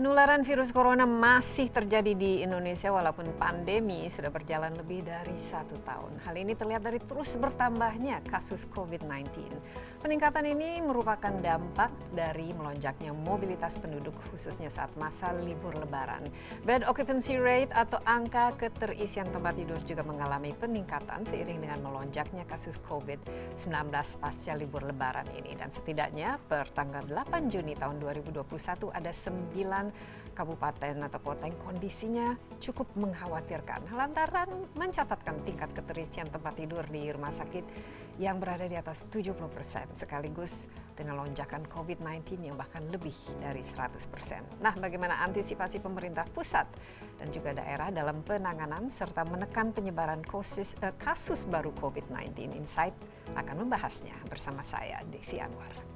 Penularan virus corona masih terjadi di Indonesia walaupun pandemi sudah berjalan lebih dari 1 tahun. Hal ini terlihat dari terus bertambahnya kasus COVID-19. Peningkatan ini merupakan dampak dari melonjaknya mobilitas penduduk khususnya saat masa libur lebaran. Bed occupancy rate atau angka keterisian tempat tidur juga mengalami peningkatan seiring dengan melonjaknya kasus COVID-19 pasca libur lebaran ini. Dan setidaknya per tanggal 8 Juni tahun 2021 ada 9 kabupaten atau kota yang kondisinya cukup mengkhawatirkan lantaran mencatatkan tingkat keterisian tempat tidur di rumah sakit yang berada di atas 70% sekaligus dengan lonjakan COVID-19 yang bahkan lebih dari 100%. Nah, bagaimana antisipasi pemerintah pusat dan juga daerah dalam penanganan serta menekan penyebaran kasus baru COVID-19? Insight akan membahasnya bersama saya, Desi Anwar.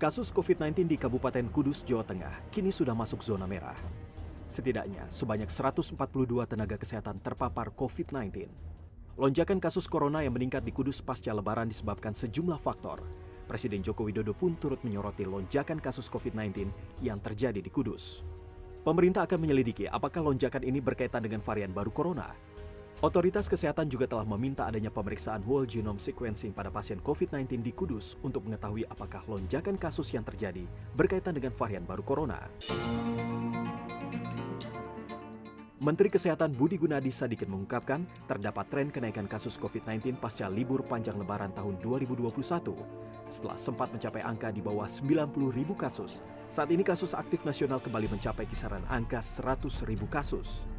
Kasus COVID-19 di Kabupaten Kudus, Jawa Tengah kini sudah masuk zona merah. Setidaknya sebanyak 142 tenaga kesehatan terpapar COVID-19. Lonjakan kasus corona yang meningkat di Kudus pasca Lebaran disebabkan sejumlah faktor. Presiden Joko Widodo pun turut menyoroti lonjakan kasus COVID-19 yang terjadi di Kudus. Pemerintah akan menyelidiki apakah lonjakan ini berkaitan dengan varian baru corona. Otoritas kesehatan juga telah meminta adanya pemeriksaan whole genome sequencing pada pasien COVID-19 di Kudus untuk mengetahui apakah lonjakan kasus yang terjadi berkaitan dengan varian baru corona. Menteri Kesehatan Budi Gunadi Sadikin mengungkapkan terdapat tren kenaikan kasus COVID-19 pasca libur panjang Lebaran tahun 2021. Setelah sempat mencapai angka di bawah 90.000 kasus, saat ini kasus aktif nasional kembali mencapai kisaran angka 100.000 kasus.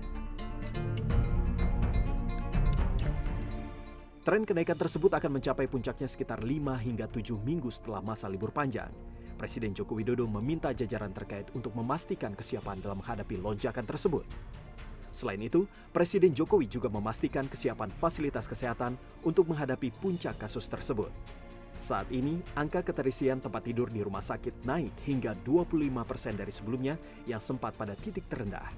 Tren kenaikan tersebut akan mencapai puncaknya sekitar 5 hingga 7 minggu setelah masa libur panjang. Presiden Joko Widodo meminta jajaran terkait untuk memastikan kesiapan dalam menghadapi lonjakan tersebut. Selain itu, Presiden Jokowi juga memastikan kesiapan fasilitas kesehatan untuk menghadapi puncak kasus tersebut. Saat ini, angka keterisian tempat tidur di rumah sakit naik hingga 25% dari sebelumnya yang sempat pada titik terendah.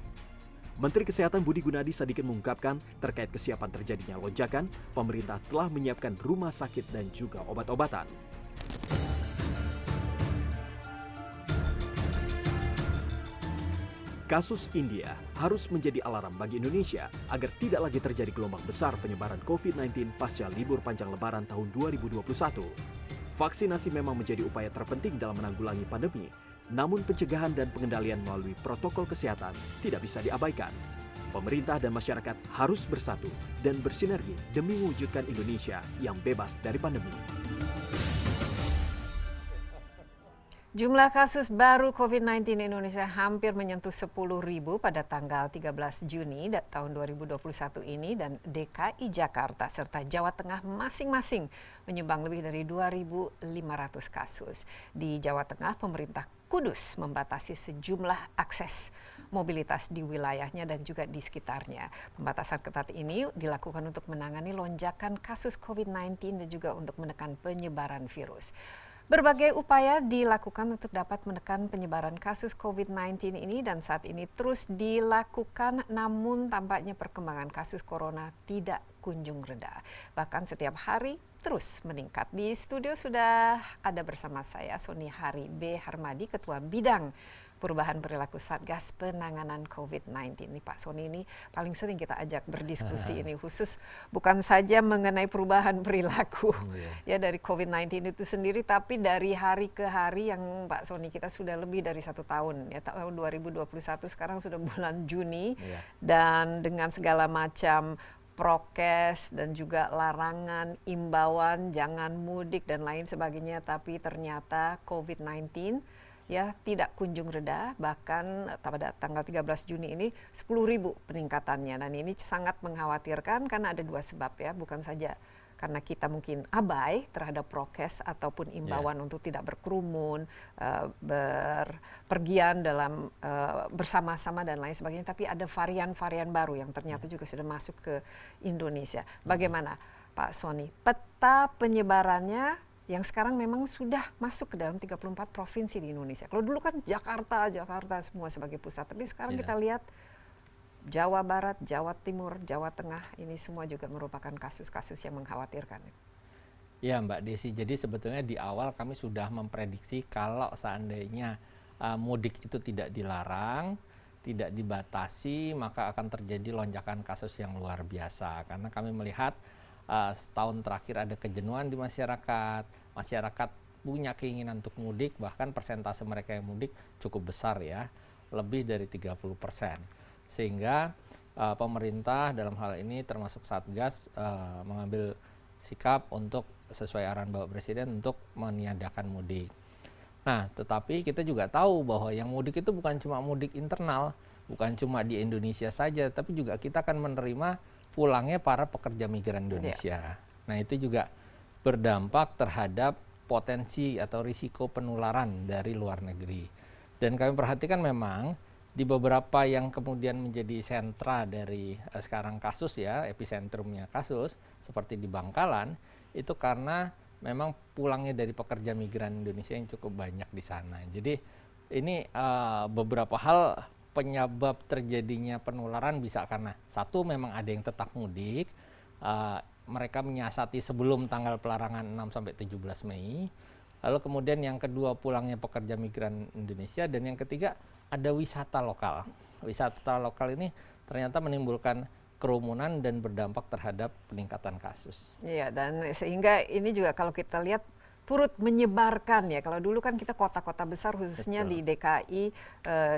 Menteri Kesehatan Budi Gunadi Sadikin mengungkapkan terkait kesiapan terjadinya lonjakan, pemerintah telah menyiapkan rumah sakit dan juga obat-obatan. Kasus India harus menjadi alarm bagi Indonesia agar tidak lagi terjadi gelombang besar penyebaran COVID-19 pasca libur panjang Lebaran tahun 2021. Vaksinasi memang menjadi upaya terpenting dalam menanggulangi pandemi. Namun pencegahan dan pengendalian melalui protokol kesehatan tidak bisa diabaikan. Pemerintah dan masyarakat harus bersatu dan bersinergi demi mewujudkan Indonesia yang bebas dari pandemi. Jumlah kasus baru COVID-19 di Indonesia hampir menyentuh 10.000 pada tanggal 13 Juni tahun 2021 ini dan DKI Jakarta serta Jawa Tengah masing-masing menyumbang lebih dari 2.500 kasus. Di Jawa Tengah, pemerintah Kudus membatasi sejumlah akses mobilitas di wilayahnya dan juga di sekitarnya. Pembatasan ketat ini dilakukan untuk menangani lonjakan kasus COVID-19 dan juga untuk menekan penyebaran virus. Berbagai upaya dilakukan untuk dapat menekan penyebaran kasus COVID-19 ini dan saat ini terus dilakukan, namun tampaknya perkembangan kasus corona tidak kunjung reda. Bahkan setiap hari terus meningkat. Di studio sudah ada bersama saya Soni Hari B. Harmadi, Ketua Bidang Perubahan Perilaku Satgas Penanganan COVID-19. Nih Pak Soni ini paling sering kita ajak berdiskusi ini khusus bukan saja mengenai perubahan perilaku ya dari COVID-19 itu sendiri, tapi dari hari ke hari yang Pak Soni kita sudah lebih dari 1 tahun ya, tahun 2021 sekarang sudah bulan Juni dan dengan segala macam prokes dan juga larangan, imbauan, jangan mudik dan lain sebagainya, tapi ternyata COVID-19 ya tidak kunjung reda, bahkan pada tanggal 13 Juni ini 10.000 peningkatannya dan ini sangat mengkhawatirkan karena ada 2 sebab ya, bukan saja karena kita mungkin abai terhadap prokes ataupun imbauan untuk tidak berkerumun, berpergian dalam bersama-sama dan lain sebagainya, tapi ada varian-varian baru yang ternyata juga sudah masuk ke Indonesia. Bagaimana Pak Sony, peta penyebarannya yang sekarang memang sudah masuk ke dalam 34 provinsi di Indonesia. Kalau dulu kan Jakarta semua sebagai pusat, tapi sekarang kita lihat Jawa Barat, Jawa Timur, Jawa Tengah, ini semua juga merupakan kasus-kasus yang mengkhawatirkan. Ya Mbak Desi, jadi sebetulnya di awal kami sudah memprediksi kalau seandainya mudik itu tidak dilarang, tidak dibatasi, maka akan terjadi lonjakan kasus yang luar biasa. Karena kami melihat setahun terakhir ada kejenuhan di masyarakat punya keinginan untuk mudik, bahkan persentase mereka yang mudik cukup besar ya, lebih dari 30%. Sehingga pemerintah dalam hal ini termasuk Satgas mengambil sikap untuk sesuai arahan Bapak Presiden untuk meniadakan mudik. Nah, tetapi kita juga tahu bahwa yang mudik itu bukan cuma mudik internal, bukan cuma di Indonesia saja, tapi juga kita akan menerima pulangnya para pekerja migran Indonesia. Nah, itu juga berdampak terhadap potensi atau risiko penularan dari luar negeri. Dan kami perhatikan memang di beberapa yang kemudian menjadi sentra dari sekarang kasus ya, episentrumnya kasus, seperti di Bangkalan, itu karena memang pulangnya dari pekerja migran Indonesia yang cukup banyak di sana. Jadi ini beberapa hal penyebab terjadinya penularan bisa karena satu memang ada yang tetap mudik, mereka menyiasati sebelum tanggal pelarangan 6-17 Mei. Lalu kemudian yang kedua pulangnya pekerja migran Indonesia, dan yang ketiga ada wisata lokal. Wisata lokal ini ternyata menimbulkan kerumunan dan berdampak terhadap peningkatan kasus. Iya, dan sehingga ini juga kalau kita lihat turut menyebarkan ya. Kalau dulu kan kita kota-kota besar khususnya di DKI,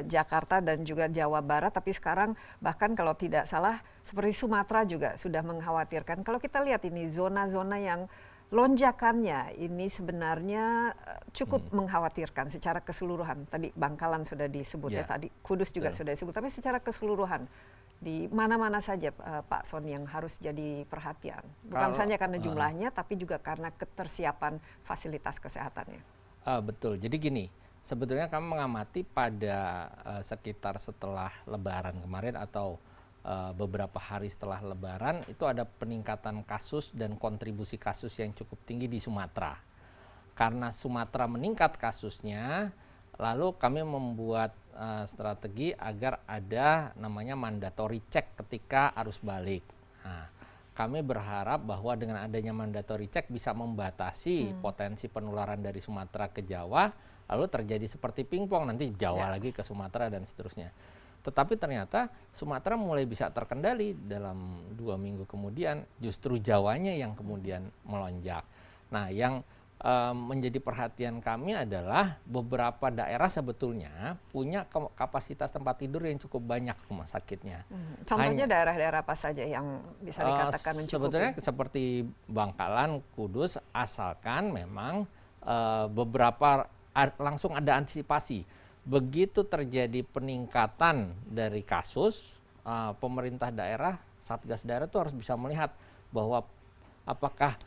Jakarta dan juga Jawa Barat, tapi sekarang bahkan kalau tidak salah seperti Sumatera juga sudah mengkhawatirkan. Kalau kita lihat ini zona-zona yang lonjakannya ini sebenarnya cukup mengkhawatirkan secara keseluruhan. Tadi Bangkalan sudah disebut ya, tadi Kudus juga sudah disebut, tapi secara keseluruhan di mana-mana saja Pak Sony yang harus jadi perhatian. Bukan saja karena jumlahnya, tapi juga karena ketersiapan fasilitas kesehatannya. Betul, jadi gini, sebetulnya kami mengamati pada sekitar setelah Lebaran kemarin atau beberapa hari setelah Lebaran itu ada peningkatan kasus dan kontribusi kasus yang cukup tinggi di Sumatera. Karena Sumatera meningkat kasusnya, lalu kami membuat strategi agar ada namanya mandatory check ketika arus balik. Nah, kami berharap bahwa dengan adanya mandatory check bisa membatasi potensi penularan dari Sumatera ke Jawa, lalu terjadi seperti pingpong, nanti Jawa lagi ke Sumatera dan seterusnya. Tetapi ternyata Sumatera mulai bisa terkendali dalam 2 minggu kemudian, justru Jawanya yang kemudian melonjak. Nah, yang menjadi perhatian kami adalah beberapa daerah sebetulnya punya kapasitas tempat tidur yang cukup banyak rumah sakitnya. Contohnya daerah-daerah apa saja yang bisa dikatakan mencukupi? Sebetulnya seperti Bangkalan, Kudus, asalkan memang beberapa langsung ada antisipasi. Begitu terjadi peningkatan dari kasus, pemerintah daerah, Satgas daerah itu harus bisa melihat bahwa apakah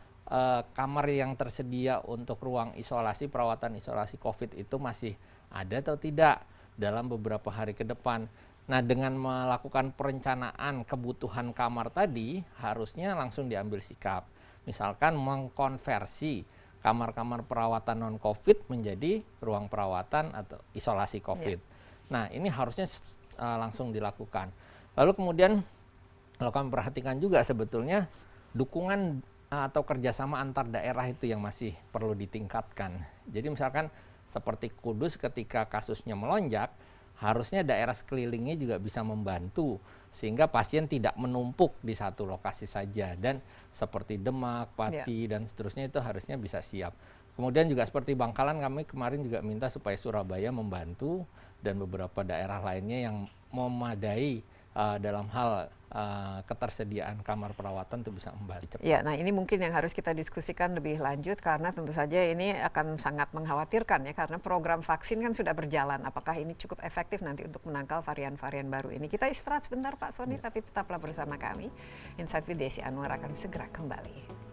kamar yang tersedia untuk ruang isolasi, perawatan isolasi COVID itu masih ada atau tidak dalam beberapa hari ke depan. Nah, dengan melakukan perencanaan kebutuhan kamar tadi, harusnya langsung diambil sikap. Misalkan mengkonversi kamar-kamar perawatan non-COVID menjadi ruang perawatan atau isolasi COVID. Nah, ini harusnya langsung dilakukan. Lalu kemudian, kalau kami perhatikan juga sebetulnya dukungan atau kerjasama antar daerah itu yang masih perlu ditingkatkan. Jadi misalkan seperti Kudus ketika kasusnya melonjak, harusnya daerah sekelilingnya juga bisa membantu sehingga pasien tidak menumpuk di satu lokasi saja, dan seperti Demak, Pati dan seterusnya itu harusnya bisa siap. Kemudian juga seperti Bangkalan, kami kemarin juga minta supaya Surabaya membantu dan beberapa daerah lainnya yang memadai dalam hal ketersediaan kamar perawatan itu bisa membantu. Ya, nah ini mungkin yang harus kita diskusikan lebih lanjut karena tentu saja ini akan sangat mengkhawatirkan ya, karena program vaksin kan sudah berjalan. Apakah ini cukup efektif nanti untuk menangkal varian-varian baru ini? Kita istirahat sebentar Pak Sony, tapi tetaplah bersama kami. Insight with Desi Anwar akan segera kembali.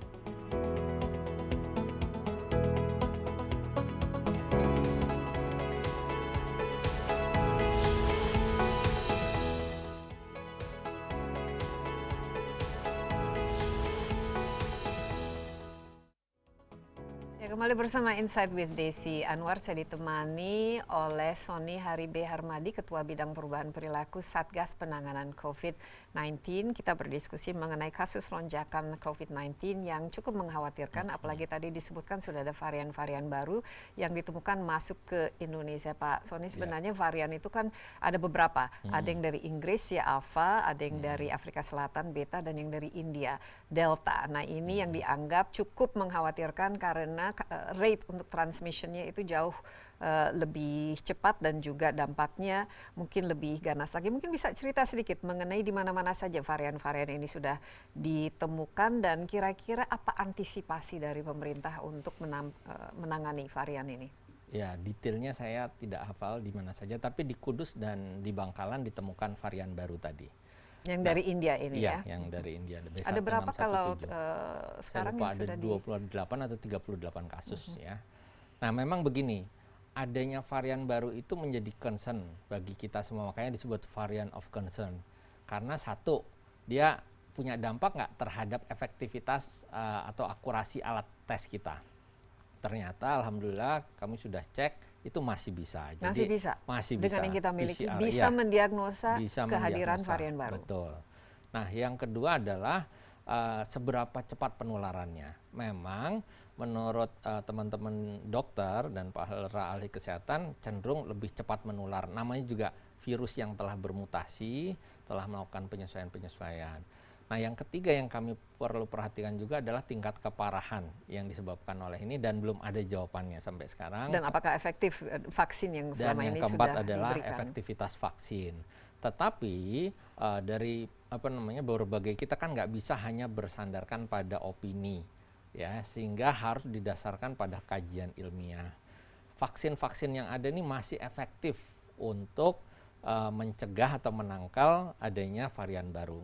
Ya, kembali bersama Insight with Desi Anwar. Saya ditemani oleh Sony Hari B. Harmadi, Ketua Bidang Perubahan Perilaku Satgas Penanganan COVID-19. Kita berdiskusi mengenai kasus lonjakan COVID-19 yang cukup mengkhawatirkan, apalagi tadi disebutkan sudah ada varian-varian baru yang ditemukan masuk ke Indonesia. Pak Sony, sebenarnya varian itu kan ada beberapa. Ada yang dari Inggris, ya Alpha, ada yang dari Afrika Selatan, Beta, dan yang dari India, Delta. Nah, ini yang dianggap cukup mengkhawatirkan karena rate untuk transmissionnya itu jauh lebih cepat dan juga dampaknya mungkin lebih ganas lagi. Mungkin bisa cerita sedikit mengenai di mana-mana saja varian-varian ini sudah ditemukan dan kira-kira apa antisipasi dari pemerintah untuk menangani varian ini? Ya, detailnya saya tidak hafal di mana saja, tapi di Kudus dan di Bangkalan ditemukan varian baru tadi. Yang dari India ini iya, ya? yang dari India. Ada berapa kalau sekarang yang sudah ada 28 atau 38 kasus ya. Nah, memang begini, adanya varian baru itu menjadi concern bagi kita semua, makanya disebut variant of concern. Karena satu, dia punya dampak nggak terhadap efektivitas atau akurasi alat tes kita. Ternyata alhamdulillah kami sudah cek itu masih bisa. Jadi masih bisa. Dengan yang kita miliki PCR, bisa mendiagnosa kehadiran varian baru. Betul. Nah, yang kedua adalah seberapa cepat penularannya. Memang menurut teman-teman dokter dan para ahli kesehatan cenderung lebih cepat menular. Namanya juga virus yang telah bermutasi, telah melakukan penyesuaian-penyesuaian. Nah, yang ketiga yang kami perlu perhatikan juga adalah tingkat keparahan yang disebabkan oleh ini dan belum ada jawabannya sampai sekarang. Dan apakah efektif vaksin yang selama ini sudah diberikan? Dan yang keempat adalah efektivitas vaksin. Tetapi dari berbagai kita kan nggak bisa hanya bersandarkan pada opini, ya, sehingga harus didasarkan pada kajian ilmiah. Vaksin-vaksin yang ada ini masih efektif untuk mencegah atau menangkal adanya varian baru.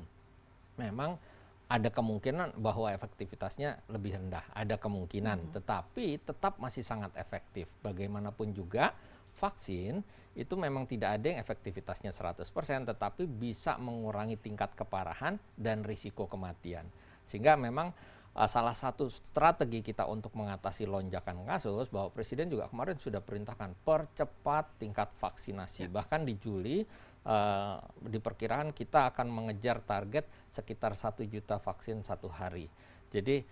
Memang ada kemungkinan bahwa efektivitasnya lebih rendah, ada kemungkinan, tetapi tetap masih sangat efektif. Bagaimanapun juga vaksin itu memang tidak ada yang efektivitasnya 100%, tetapi bisa mengurangi tingkat keparahan dan risiko kematian. Sehingga memang salah satu strategi kita untuk mengatasi lonjakan kasus, bahwa Presiden juga kemarin sudah perintahkan percepat tingkat vaksinasi. Bahkan di Juli diperkirakan kita akan mengejar target sekitar 1 juta vaksin satu hari. Jadi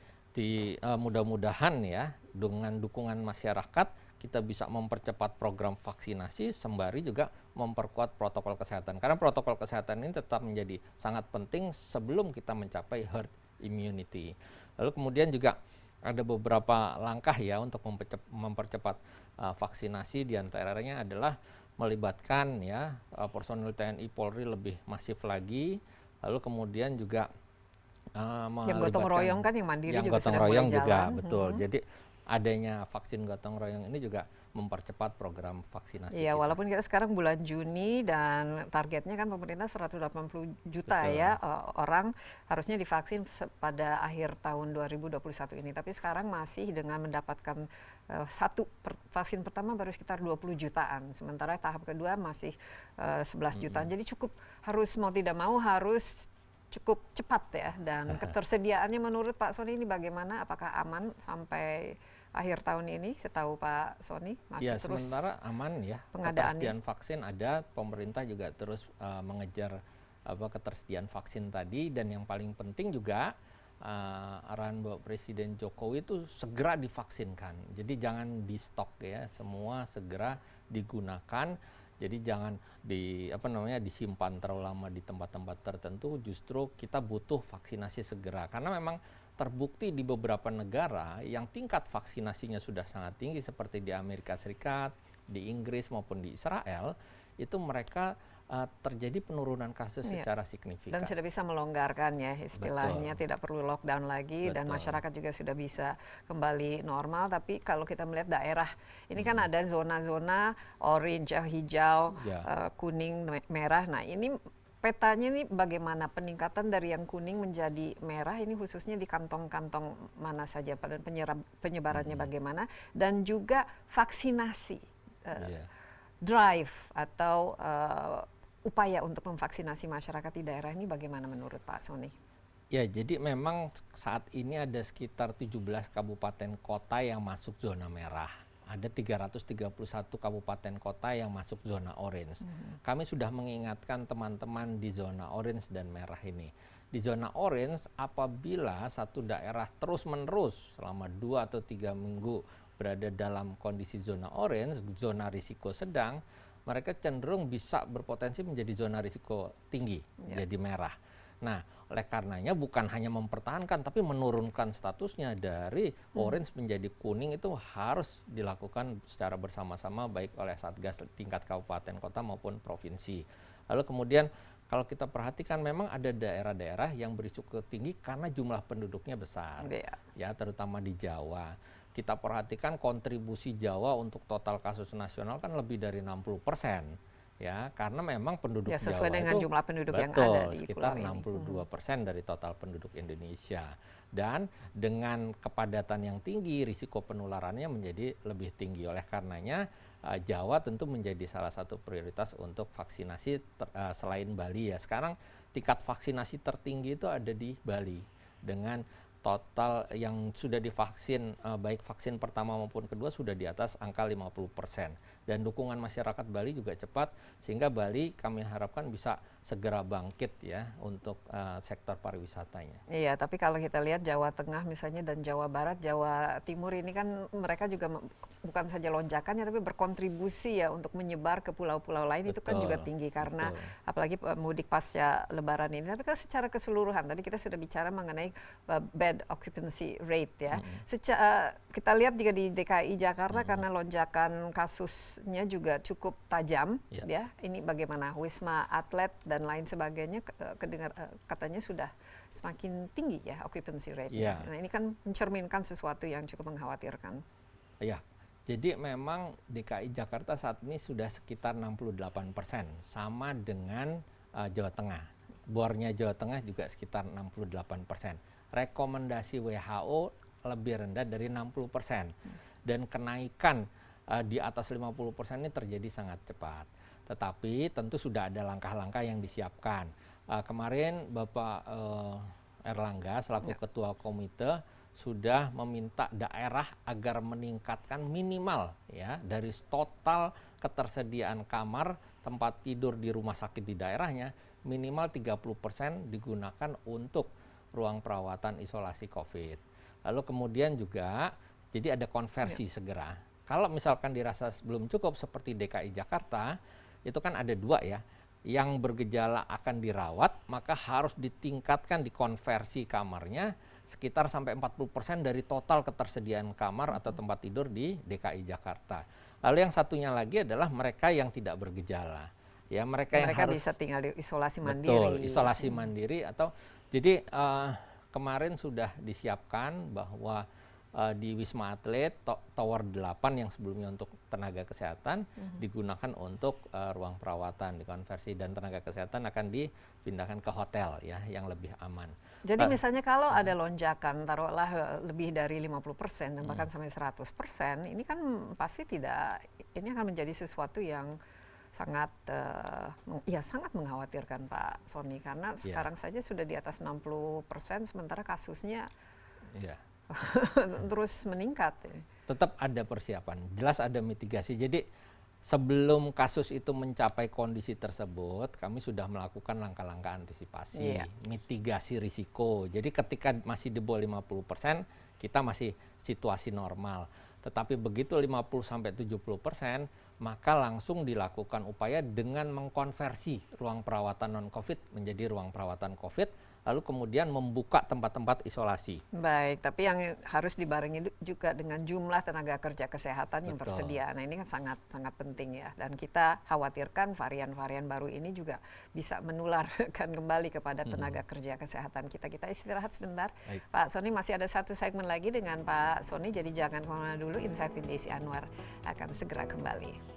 mudah-mudahan ya dengan dukungan masyarakat kita bisa mempercepat program vaksinasi sembari juga memperkuat protokol kesehatan. Karena protokol kesehatan ini tetap menjadi sangat penting sebelum kita mencapai herd immunity. Lalu kemudian juga ada beberapa langkah ya untuk mempercepat vaksinasi, diantaranya adalah melibatkan ya personil TNI Polri lebih masif lagi, lalu kemudian juga yang gotong royong kan yang mandiri yang juga sudah mulai jalan. Betul. Jadi adanya vaksin gotong royong ini juga mempercepat program vaksinasi. Iya, walaupun kita sekarang bulan Juni dan targetnya kan pemerintah 180 juta ya orang harusnya divaksin pada akhir tahun 2021 ini. Tapi sekarang masih dengan mendapatkan vaksin pertama baru sekitar 20 jutaan. Sementara tahap kedua masih 11 jutaan. Jadi cukup harus mau tidak mau harus cukup cepat ya. Dan ketersediaannya menurut Pak Sony ini bagaimana? Apakah aman sampai akhir tahun ini? Setahu Pak Sony masih terus sementara aman ya. Ketersediaan vaksin ada, pemerintah juga terus mengejar ketersediaan vaksin tadi, dan yang paling penting juga arahan Bapak Presiden Jokowi itu segera divaksinkan. Jadi jangan di stok ya, semua segera digunakan. Jadi jangan disimpan terlalu lama di tempat-tempat tertentu. Justru kita butuh vaksinasi segera, karena memang terbukti di beberapa negara yang tingkat vaksinasinya sudah sangat tinggi seperti di Amerika Serikat, di Inggris maupun di Israel, itu mereka terjadi penurunan kasus secara signifikan. Dan sudah bisa melonggarkan ya istilahnya. Betul. Tidak perlu lockdown lagi. Betul. Dan masyarakat juga sudah bisa kembali normal. Tapi kalau kita melihat daerah, ini kan ada zona-zona orange, hijau, kuning, merah. Nah ini petanya ini bagaimana peningkatan dari yang kuning menjadi merah ini khususnya di kantong-kantong mana saja, dan penyebarannya bagaimana, dan juga vaksinasi, drive atau upaya untuk memvaksinasi masyarakat di daerah ini bagaimana menurut Pak Sony? Ya, jadi memang saat ini ada sekitar 17 kabupaten kota yang masuk zona merah. Ada 331 kabupaten kota yang masuk zona orange. Kami sudah mengingatkan teman-teman di zona orange dan merah ini. Di zona orange, apabila satu daerah terus-menerus selama 2 atau 3 minggu berada dalam kondisi zona orange, zona risiko sedang, mereka cenderung bisa berpotensi menjadi zona risiko tinggi, jadi merah. Nah, oleh karenanya bukan hanya mempertahankan tapi menurunkan statusnya dari orange menjadi kuning itu harus dilakukan secara bersama-sama baik oleh Satgas tingkat kabupaten kota maupun provinsi. Lalu kemudian kalau kita perhatikan memang ada daerah-daerah yang berisiko tinggi karena jumlah penduduknya besar. Ya, terutama di Jawa. Kita perhatikan kontribusi Jawa untuk total kasus nasional kan lebih dari 60%. Ya, karena memang penduduk sesuai Jawa dengan itu jumlah penduduk yang betul, ada di sekitar pulau 62% dari total penduduk Indonesia. Dan dengan kepadatan yang tinggi, risiko penularannya menjadi lebih tinggi. Oleh karenanya, Jawa tentu menjadi salah satu prioritas untuk vaksinasi selain Bali ya. Sekarang tingkat vaksinasi tertinggi itu ada di Bali dengan total yang sudah divaksin baik vaksin pertama maupun kedua sudah di atas angka 50%. Dan dukungan masyarakat Bali juga cepat sehingga Bali kami harapkan bisa segera bangkit ya untuk sektor pariwisatanya. Iya, tapi kalau kita lihat Jawa Tengah misalnya dan Jawa Barat, Jawa Timur ini kan mereka juga bukan saja lonjakannya tapi berkontribusi ya untuk menyebar ke pulau-pulau lain. Itu kan juga tinggi karena apalagi mudik pasca Lebaran ini. Tapi kan secara keseluruhan tadi kita sudah bicara mengenai bed occupancy rate ya. Kita lihat juga di DKI Jakarta karena lonjakan kasusnya juga cukup tajam ya. Ini bagaimana Wisma Atlet dan lain sebagainya katanya sudah semakin tinggi ya occupancy rate. Nah, ini kan mencerminkan sesuatu yang cukup mengkhawatirkan. Iya. Jadi memang DKI Jakarta saat ini sudah sekitar 68%, sama dengan Jawa Tengah. Bornya Jawa Tengah juga sekitar 68%. Rekomendasi WHO lebih rendah dari 60%. Dan kenaikan di atas 50% ini terjadi sangat cepat. Tetapi tentu sudah ada langkah-langkah yang disiapkan. Kemarin Bapak Erlangga selaku Ketua Komite sudah meminta daerah agar meningkatkan minimal ya dari total ketersediaan kamar tempat tidur di rumah sakit di daerahnya minimal 30% digunakan untuk ruang perawatan isolasi COVID. Lalu kemudian juga jadi ada konversi segera. Kalau misalkan dirasa belum cukup seperti DKI Jakarta, itu kan ada dua ya. Yang bergejala akan dirawat, maka harus ditingkatkan dikonversi kamarnya sekitar sampai 40% dari total ketersediaan kamar atau tempat tidur di DKI Jakarta. Lalu yang satunya lagi adalah mereka yang tidak bergejala. Ya, mereka yang harus bisa tinggal di isolasi mandiri. Betul, isolasi mandiri atau jadi kemarin sudah disiapkan bahwa di Wisma Atlet Tower 8 yang sebelumnya untuk tenaga kesehatan digunakan untuk ruang perawatan dikonversi dan tenaga kesehatan akan dipindahkan ke hotel ya yang lebih aman. Jadi misalnya kalau ada lonjakan taruhlah lebih dari 50% dan bahkan sampai 100%, ini kan pasti ini akan menjadi sesuatu yang sangat sangat mengkhawatirkan Pak Sony karena sekarang saja sudah di atas 60% sementara kasusnya terus meningkat. Tetap ada persiapan, jelas ada mitigasi. Jadi sebelum kasus itu mencapai kondisi tersebut, kami sudah melakukan langkah-langkah antisipasi, mitigasi risiko. Jadi ketika masih di bawah 50%, kita masih situasi normal. Tetapi begitu 50-70%, maka langsung dilakukan upaya dengan mengkonversi ruang perawatan non-COVID menjadi ruang perawatan COVID, lalu kemudian membuka tempat-tempat isolasi. Baik, tapi yang harus dibarengi juga dengan jumlah tenaga kerja kesehatan yang tersedia. Nah, ini kan sangat penting ya. Dan kita khawatirkan varian-varian baru ini juga bisa menularkan kembali kepada tenaga kerja kesehatan kita. Kita istirahat sebentar. Baik. Pak Sony, masih ada satu segmen lagi dengan Pak Sony, jadi jangan kemana dulu. Insight with Desi Anwar akan segera kembali.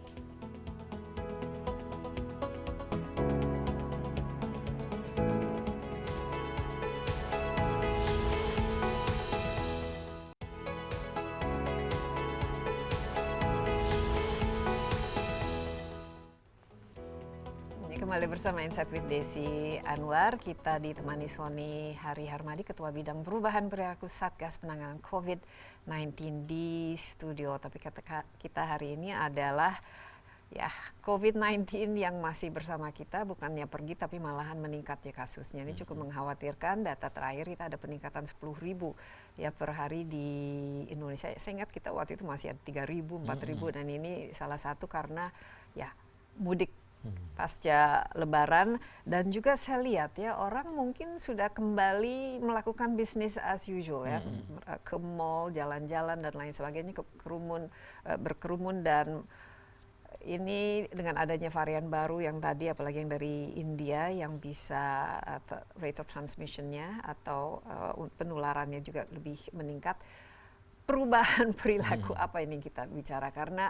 Kembali bersama Insight with Desi Anwar. Kita ditemani Sony Hari Harmadi, Ketua Bidang Perubahan Perilaku Satgas Penanganan COVID-19 di studio. Tapi kita hari ini adalah ya COVID-19 yang masih bersama kita, bukannya pergi tapi malahan meningkat ya kasusnya. Ini cukup mengkhawatirkan. Data terakhir kita ada peningkatan 10.000 ya per hari di Indonesia. Saya ingat kita waktu itu masih ada 3.000, 4.000 dan ini salah satu karena ya mudik pasca Lebaran. Dan juga saya lihat ya orang mungkin sudah kembali melakukan bisnis as usual ya, ke mall, jalan-jalan dan lain sebagainya, berkerumun. Dan ini dengan adanya varian baru yang tadi, apalagi yang dari India, yang bisa rate of transmissionnya atau penularannya juga lebih meningkat. Perubahan perilaku apa ini kita bicara, karena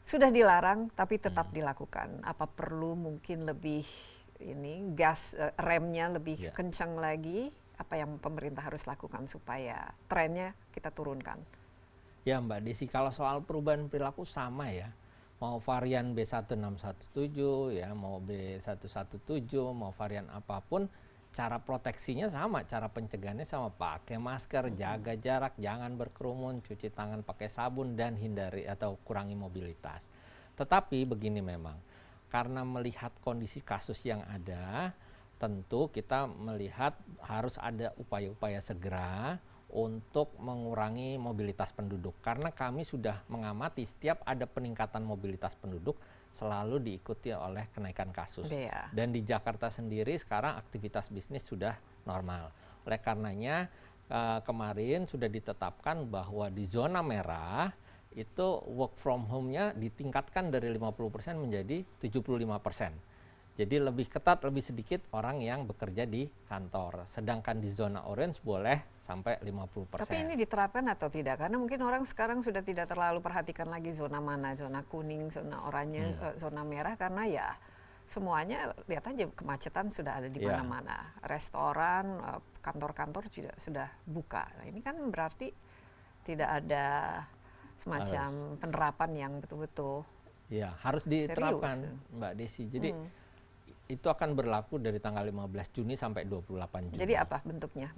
sudah dilarang tapi tetap dilakukan. Apa perlu mungkin lebih ini remnya lebih kencang lagi? Apa yang pemerintah harus lakukan supaya trennya kita turunkan? Ya Mbak Desi, kalau soal perubahan perilaku sama ya. Mau varian B1617 ya, mau B117, mau varian apapun, cara proteksinya sama, cara pencegahannya sama, pakai masker, jaga jarak, jangan berkerumun, cuci tangan pakai sabun, dan hindari atau kurangi mobilitas. Tetapi begini memang, karena melihat kondisi kasus yang ada, tentu kita melihat harus ada upaya-upaya segera untuk mengurangi mobilitas penduduk. Karena kami sudah mengamati setiap ada peningkatan mobilitas penduduk, selalu diikuti oleh kenaikan kasus. Dan di Jakarta sendiri sekarang aktivitas bisnis sudah normal. Oleh karenanya kemarin sudah ditetapkan bahwa di zona merah itu work from home-nya ditingkatkan dari 50% menjadi 75%. Jadi lebih ketat, lebih sedikit orang yang bekerja di kantor. Sedangkan di zona orange boleh sampai 50%. Tapi ini diterapkan atau tidak? Karena mungkin orang sekarang sudah tidak terlalu perhatikan lagi zona mana, zona kuning, zona oranye, zona merah, karena ya semuanya lihat aja kemacetan sudah ada di mana-mana. Restoran, kantor-kantor sudah buka. Nah, ini kan berarti tidak ada semacam penerapan yang betul-betul harus diterapkan, serius, Mbak Desi. Jadi itu akan berlaku dari tanggal 15 Juni sampai 28 Juni. Jadi apa bentuknya?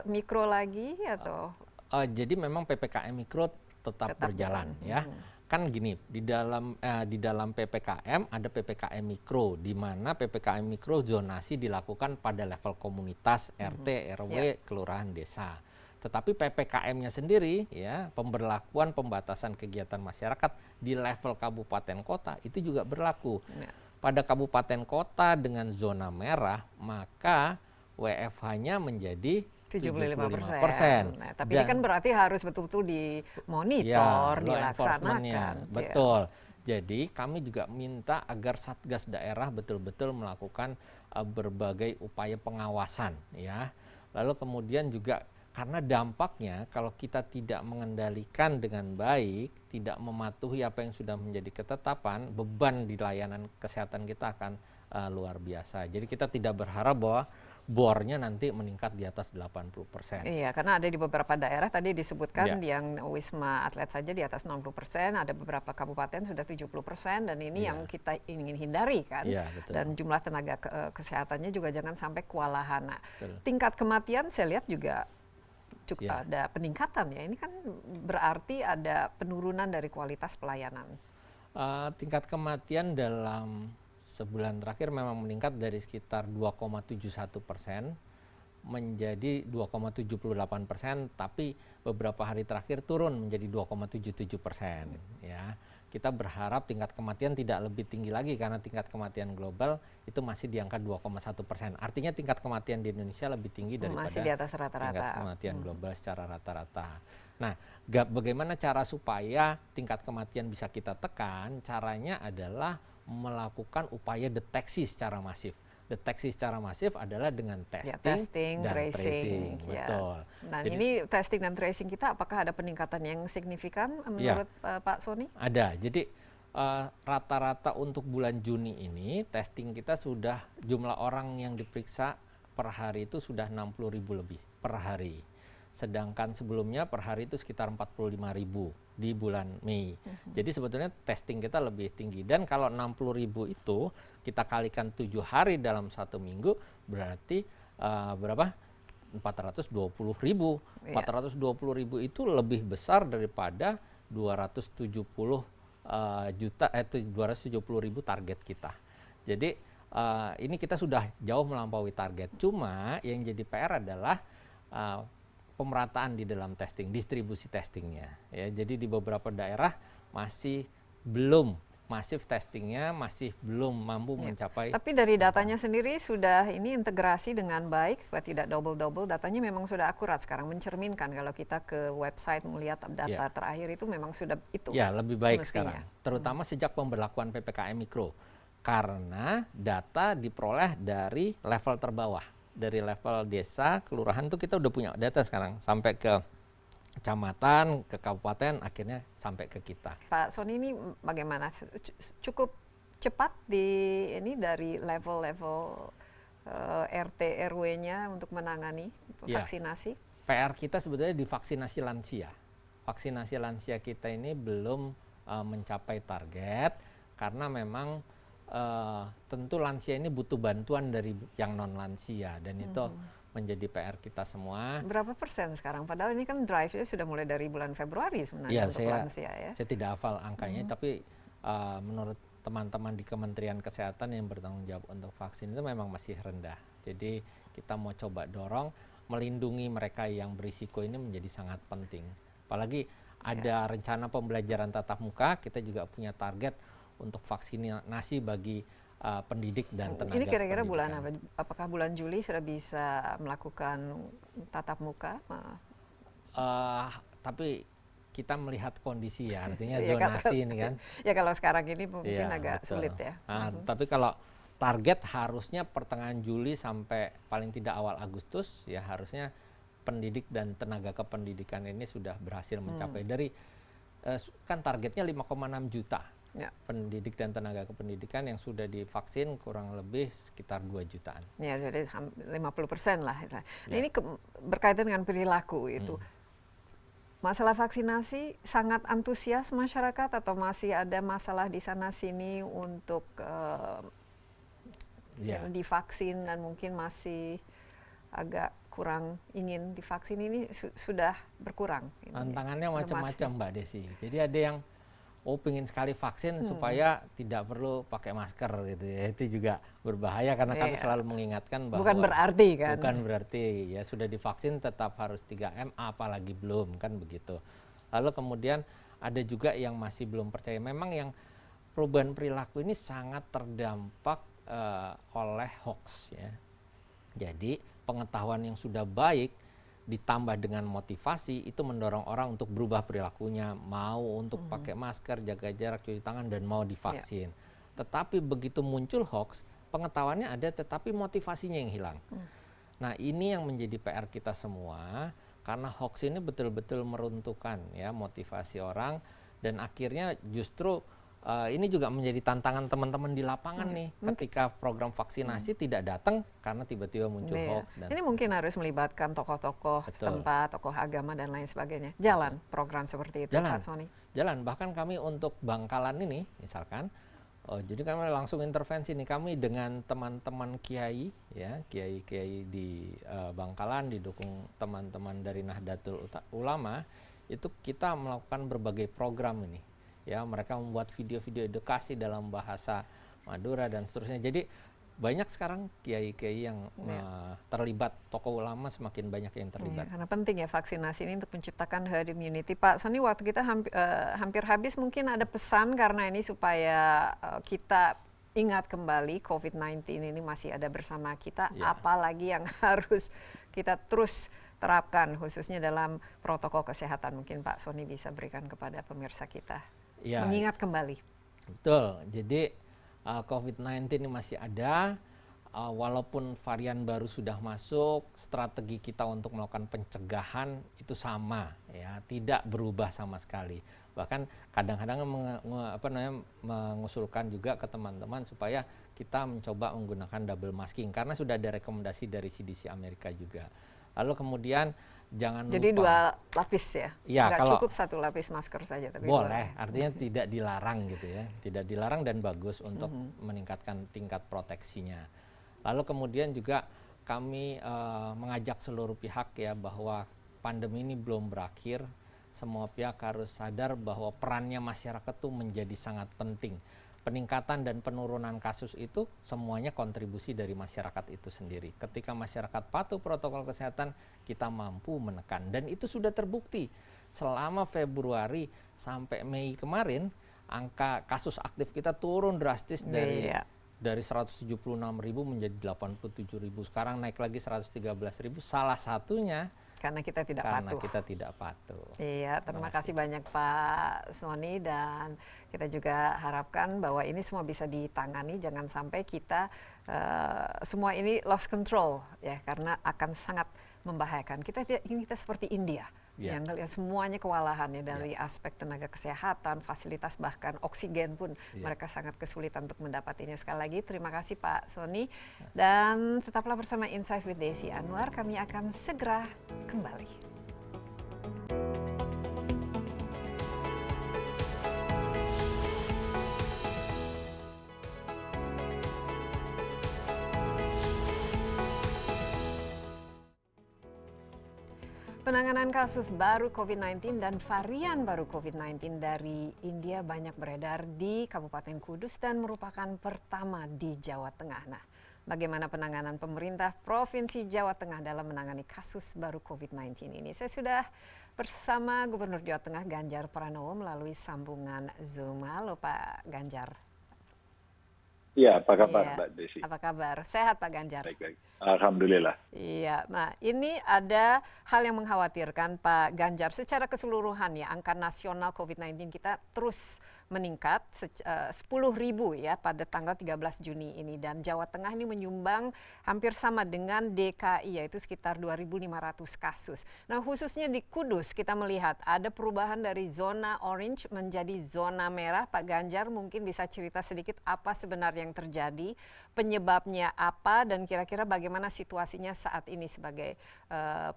Mikro lagi atau? Jadi memang PPKM mikro tetap berjalan ya. Kan gini, di dalam PPKM ada PPKM mikro, di mana PPKM mikro zonasi dilakukan pada level komunitas, RT, RW, kelurahan, desa. Tetapi PPKM-nya sendiri ya, pemberlakuan pembatasan kegiatan masyarakat di level kabupaten kota itu juga berlaku. Pada kabupaten kota dengan zona merah, maka WFH-nya menjadi 75%. Nah, tapi ini kan berarti harus betul-betul dimonitor, dilaksanakan. Betul. Jadi kami juga minta agar Satgas daerah betul-betul melakukan berbagai upaya pengawasan ya. Lalu kemudian juga karena dampaknya kalau kita tidak mengendalikan dengan baik, tidak mematuhi apa yang sudah menjadi ketetapan, beban di layanan kesehatan kita akan luar biasa. Jadi kita tidak berharap bahwa bornya nanti meningkat di atas 80%. Iya, karena ada di beberapa daerah tadi disebutkan yang Wisma Atlet saja di atas 60%, ada beberapa kabupaten sudah 70%, dan ini yang kita ingin hindari kan. Dan jumlah tenaga kesehatannya juga jangan sampai kewalahan. Nah, tingkat kematian saya lihat juga cukup ada peningkatan ya. Ini kan berarti ada penurunan dari kualitas pelayanan. Tingkat kematian dalam sebulan terakhir memang meningkat dari sekitar 2,71% menjadi 2,78%, tapi beberapa hari terakhir turun menjadi 2,77%. Ya, kita berharap tingkat kematian tidak lebih tinggi lagi karena tingkat kematian global itu masih di angka 2,1%. Artinya tingkat kematian di Indonesia lebih tinggi daripada masih di atas rata-rata tingkat kematian global secara rata-rata. Nah, bagaimana cara supaya tingkat kematian bisa kita tekan? Caranya adalah melakukan upaya deteksi secara masif. Deteksi secara masif adalah dengan testing dan tracing. Betul. Nah, ini testing dan tracing kita apakah ada peningkatan yang signifikan menurut Pak Sony? Ada. Jadi rata-rata untuk bulan Juni ini testing kita sudah jumlah orang yang diperiksa per hari itu sudah 60.000 lebih per hari. sedangkan sebelumnya per hari itu sekitar 45.000 di bulan Mei. Jadi sebetulnya testing kita lebih tinggi, dan kalau 60.000 itu kita kalikan 7 hari dalam 1 minggu berarti berapa? 420.000. 420.000 itu lebih besar daripada 270 juta 270.000 target kita. Jadi ini kita sudah jauh melampaui target. Cuma yang jadi PR adalah pemerataan di dalam testing, distribusi testingnya. Ya, jadi di beberapa daerah masih belum masif testingnya, masih belum mampu mencapai. Tapi dari datanya sendiri sudah ini integrasi dengan baik supaya tidak double-double. Datanya memang sudah akurat sekarang, mencerminkan kalau kita ke website melihat data terakhir itu memang sudah itu. Ya, lebih baik semestinya sekarang. Terutama sejak pemberlakuan PPKM Mikro. Karena data diperoleh dari level terbawah. Dari level desa, kelurahan tuh kita udah punya data sekarang sampai ke kecamatan, ke kabupaten, akhirnya sampai ke kita. Pak Sony, ini bagaimana? Cukup cepat di ini dari level-level RT RW-nya untuk menangani vaksinasi? PR kita sebetulnya di vaksinasi lansia. Vaksinasi lansia kita ini belum mencapai target karena memang tentu lansia ini butuh bantuan dari yang non lansia, dan itu menjadi PR kita semua. Berapa persen sekarang? Padahal ini kan drive-nya sudah mulai dari bulan Februari sebenarnya untuk lansia ya. Saya tidak hafal angkanya, tapi menurut teman-teman di Kementerian Kesehatan yang bertanggung jawab untuk vaksin itu memang masih rendah. Jadi kita mau coba dorong melindungi mereka yang berisiko ini menjadi sangat penting. Apalagi ada rencana pembelajaran tatap muka, kita juga punya target untuk vaksinasi bagi pendidik dan tenaga. Ini kira-kira bulan apa? Apakah bulan Juli sudah bisa melakukan tatap muka? Tapi kita melihat kondisi ya, artinya zonasi ini kan. Ya kalau sekarang ini mungkin agak sulit ya. Tapi kalau target harusnya pertengahan Juli sampai paling tidak awal Agustus, ya harusnya pendidik dan tenaga kependidikan ini sudah berhasil mencapai dari kan targetnya 5,6 juta. Pendidik dan tenaga kependidikan yang sudah divaksin kurang lebih sekitar 2 jutaan. Ya, jadi 50% lah. Nah, ini berkaitan dengan perilaku itu. Masalah vaksinasi sangat antusias masyarakat atau masih ada masalah di sana sini untuk divaksin dan mungkin masih agak kurang ingin divaksin, ini sudah berkurang? Tantangannya macam-macam Mbak Desi. Jadi ada yang pengen sekali vaksin supaya tidak perlu pakai masker gitu ya. Itu juga berbahaya karena kami selalu mengingatkan bahwa bukan berarti kan. Bukan berarti ya sudah divaksin tetap harus 3M apalagi belum, kan begitu. Lalu kemudian ada juga yang masih belum percaya. Memang yang perubahan perilaku ini sangat terdampak oleh hoax ya. Jadi pengetahuan yang sudah baik ditambah dengan motivasi itu mendorong orang untuk berubah perilakunya, mau untuk pakai masker, jaga jarak, cuci tangan, dan mau divaksin. Tetapi begitu muncul hoax, pengetahuannya ada tetapi motivasinya yang hilang. Nah, ini yang menjadi PR kita semua, karena hoax ini betul-betul meruntuhkan ya motivasi orang, dan akhirnya justru ini juga menjadi tantangan teman-teman di lapangan nih, ketika program vaksinasi tidak datang karena tiba-tiba muncul hoax. Dan ini mungkin harus melibatkan tokoh-tokoh setempat, tokoh agama dan lain sebagainya. Jalan program seperti itu, Pak Sony? Jalan, bahkan kami untuk Bangkalan ini misalkan, jadi kami langsung intervensi nih, kami dengan teman-teman kiai ya, kiai-kiai di Bangkalan didukung teman-teman dari Nahdlatul Ulama, itu kita melakukan berbagai program ini. Ya, mereka membuat video-video edukasi dalam bahasa Madura dan seterusnya. Jadi banyak sekarang kiai-kiai yang terlibat, tokoh ulama semakin banyak yang terlibat. Karena penting ya vaksinasi ini untuk menciptakan herd immunity. Pak Sony, waktu kita hampir habis, mungkin ada pesan karena ini supaya kita ingat kembali COVID-19 ini masih ada bersama kita, apalagi yang harus kita terus terapkan khususnya dalam protokol kesehatan. Mungkin Pak Sony bisa berikan kepada pemirsa kita. Mengingat kembali. Betul, jadi COVID-19 ini masih ada, walaupun varian baru sudah masuk, strategi kita untuk melakukan pencegahan itu sama, ya, tidak berubah sama sekali. Bahkan kadang-kadang mengusulkan juga ke teman-teman supaya kita mencoba menggunakan double masking, karena sudah ada rekomendasi dari CDC Amerika juga. Lalu kemudian jangan Jadi lupa. 2 lapis ya? Ya, Nggak kalau cukup 1 lapis masker saja, tapi boleh, artinya tidak dilarang gitu ya, tidak dilarang dan bagus untuk meningkatkan tingkat proteksinya. Lalu kemudian juga kami mengajak seluruh pihak ya bahwa pandemi ini belum berakhir, semua pihak harus sadar bahwa perannya masyarakat itu menjadi sangat penting. Peningkatan dan penurunan kasus itu semuanya kontribusi dari masyarakat itu sendiri. Ketika masyarakat patuh protokol kesehatan, kita mampu menekan. Dan itu sudah terbukti. Selama Februari sampai Mei kemarin, angka kasus aktif kita turun drastis dari 176.000 menjadi 87.000. Sekarang naik lagi 113.000. Salah satunya karena kita tidak karena patuh. kita tidak patuh. Iya, terima kasih banyak Pak Sony, dan kita juga harapkan bahwa ini semua bisa ditangani, jangan sampai kita semua ini lost control ya, karena akan sangat membahayakan. Kita tidak ingin kita seperti India yang ngelihat semuanya kewalahan ya, dari aspek tenaga kesehatan, fasilitas, bahkan oksigen pun mereka sangat kesulitan untuk mendapatinya. Sekali lagi terima kasih Pak Sony, dan tetaplah bersama Insight with Desi Anwar, kami akan segera kembali. Penanganan kasus baru COVID-19 dan varian baru COVID-19 dari India banyak beredar di Kabupaten Kudus dan merupakan pertama di Jawa Tengah. Nah, bagaimana penanganan pemerintah Provinsi Jawa Tengah dalam menangani kasus baru COVID-19 ini? Saya sudah bersama Gubernur Jawa Tengah Ganjar Pranowo melalui sambungan Zoom. Halo Pak Ganjar. Iya, apa kabar Mbak Desi? Apa kabar? Sehat Pak Ganjar? Baik-baik. Alhamdulillah. Iya, nah ini ada hal yang mengkhawatirkan Pak Ganjar. Secara keseluruhan ya, angka nasional COVID-19 kita terus meningkat 10.000 ya pada tanggal 13 Juni ini. Dan Jawa Tengah ini menyumbang hampir sama dengan DKI, yaitu sekitar 2.500 kasus. Nah khususnya di Kudus kita melihat ada perubahan dari zona orange menjadi zona merah. Pak Ganjar mungkin bisa cerita sedikit apa sebenarnya yang terjadi, penyebabnya apa, dan kira-kira bagaimana situasinya saat ini sebagai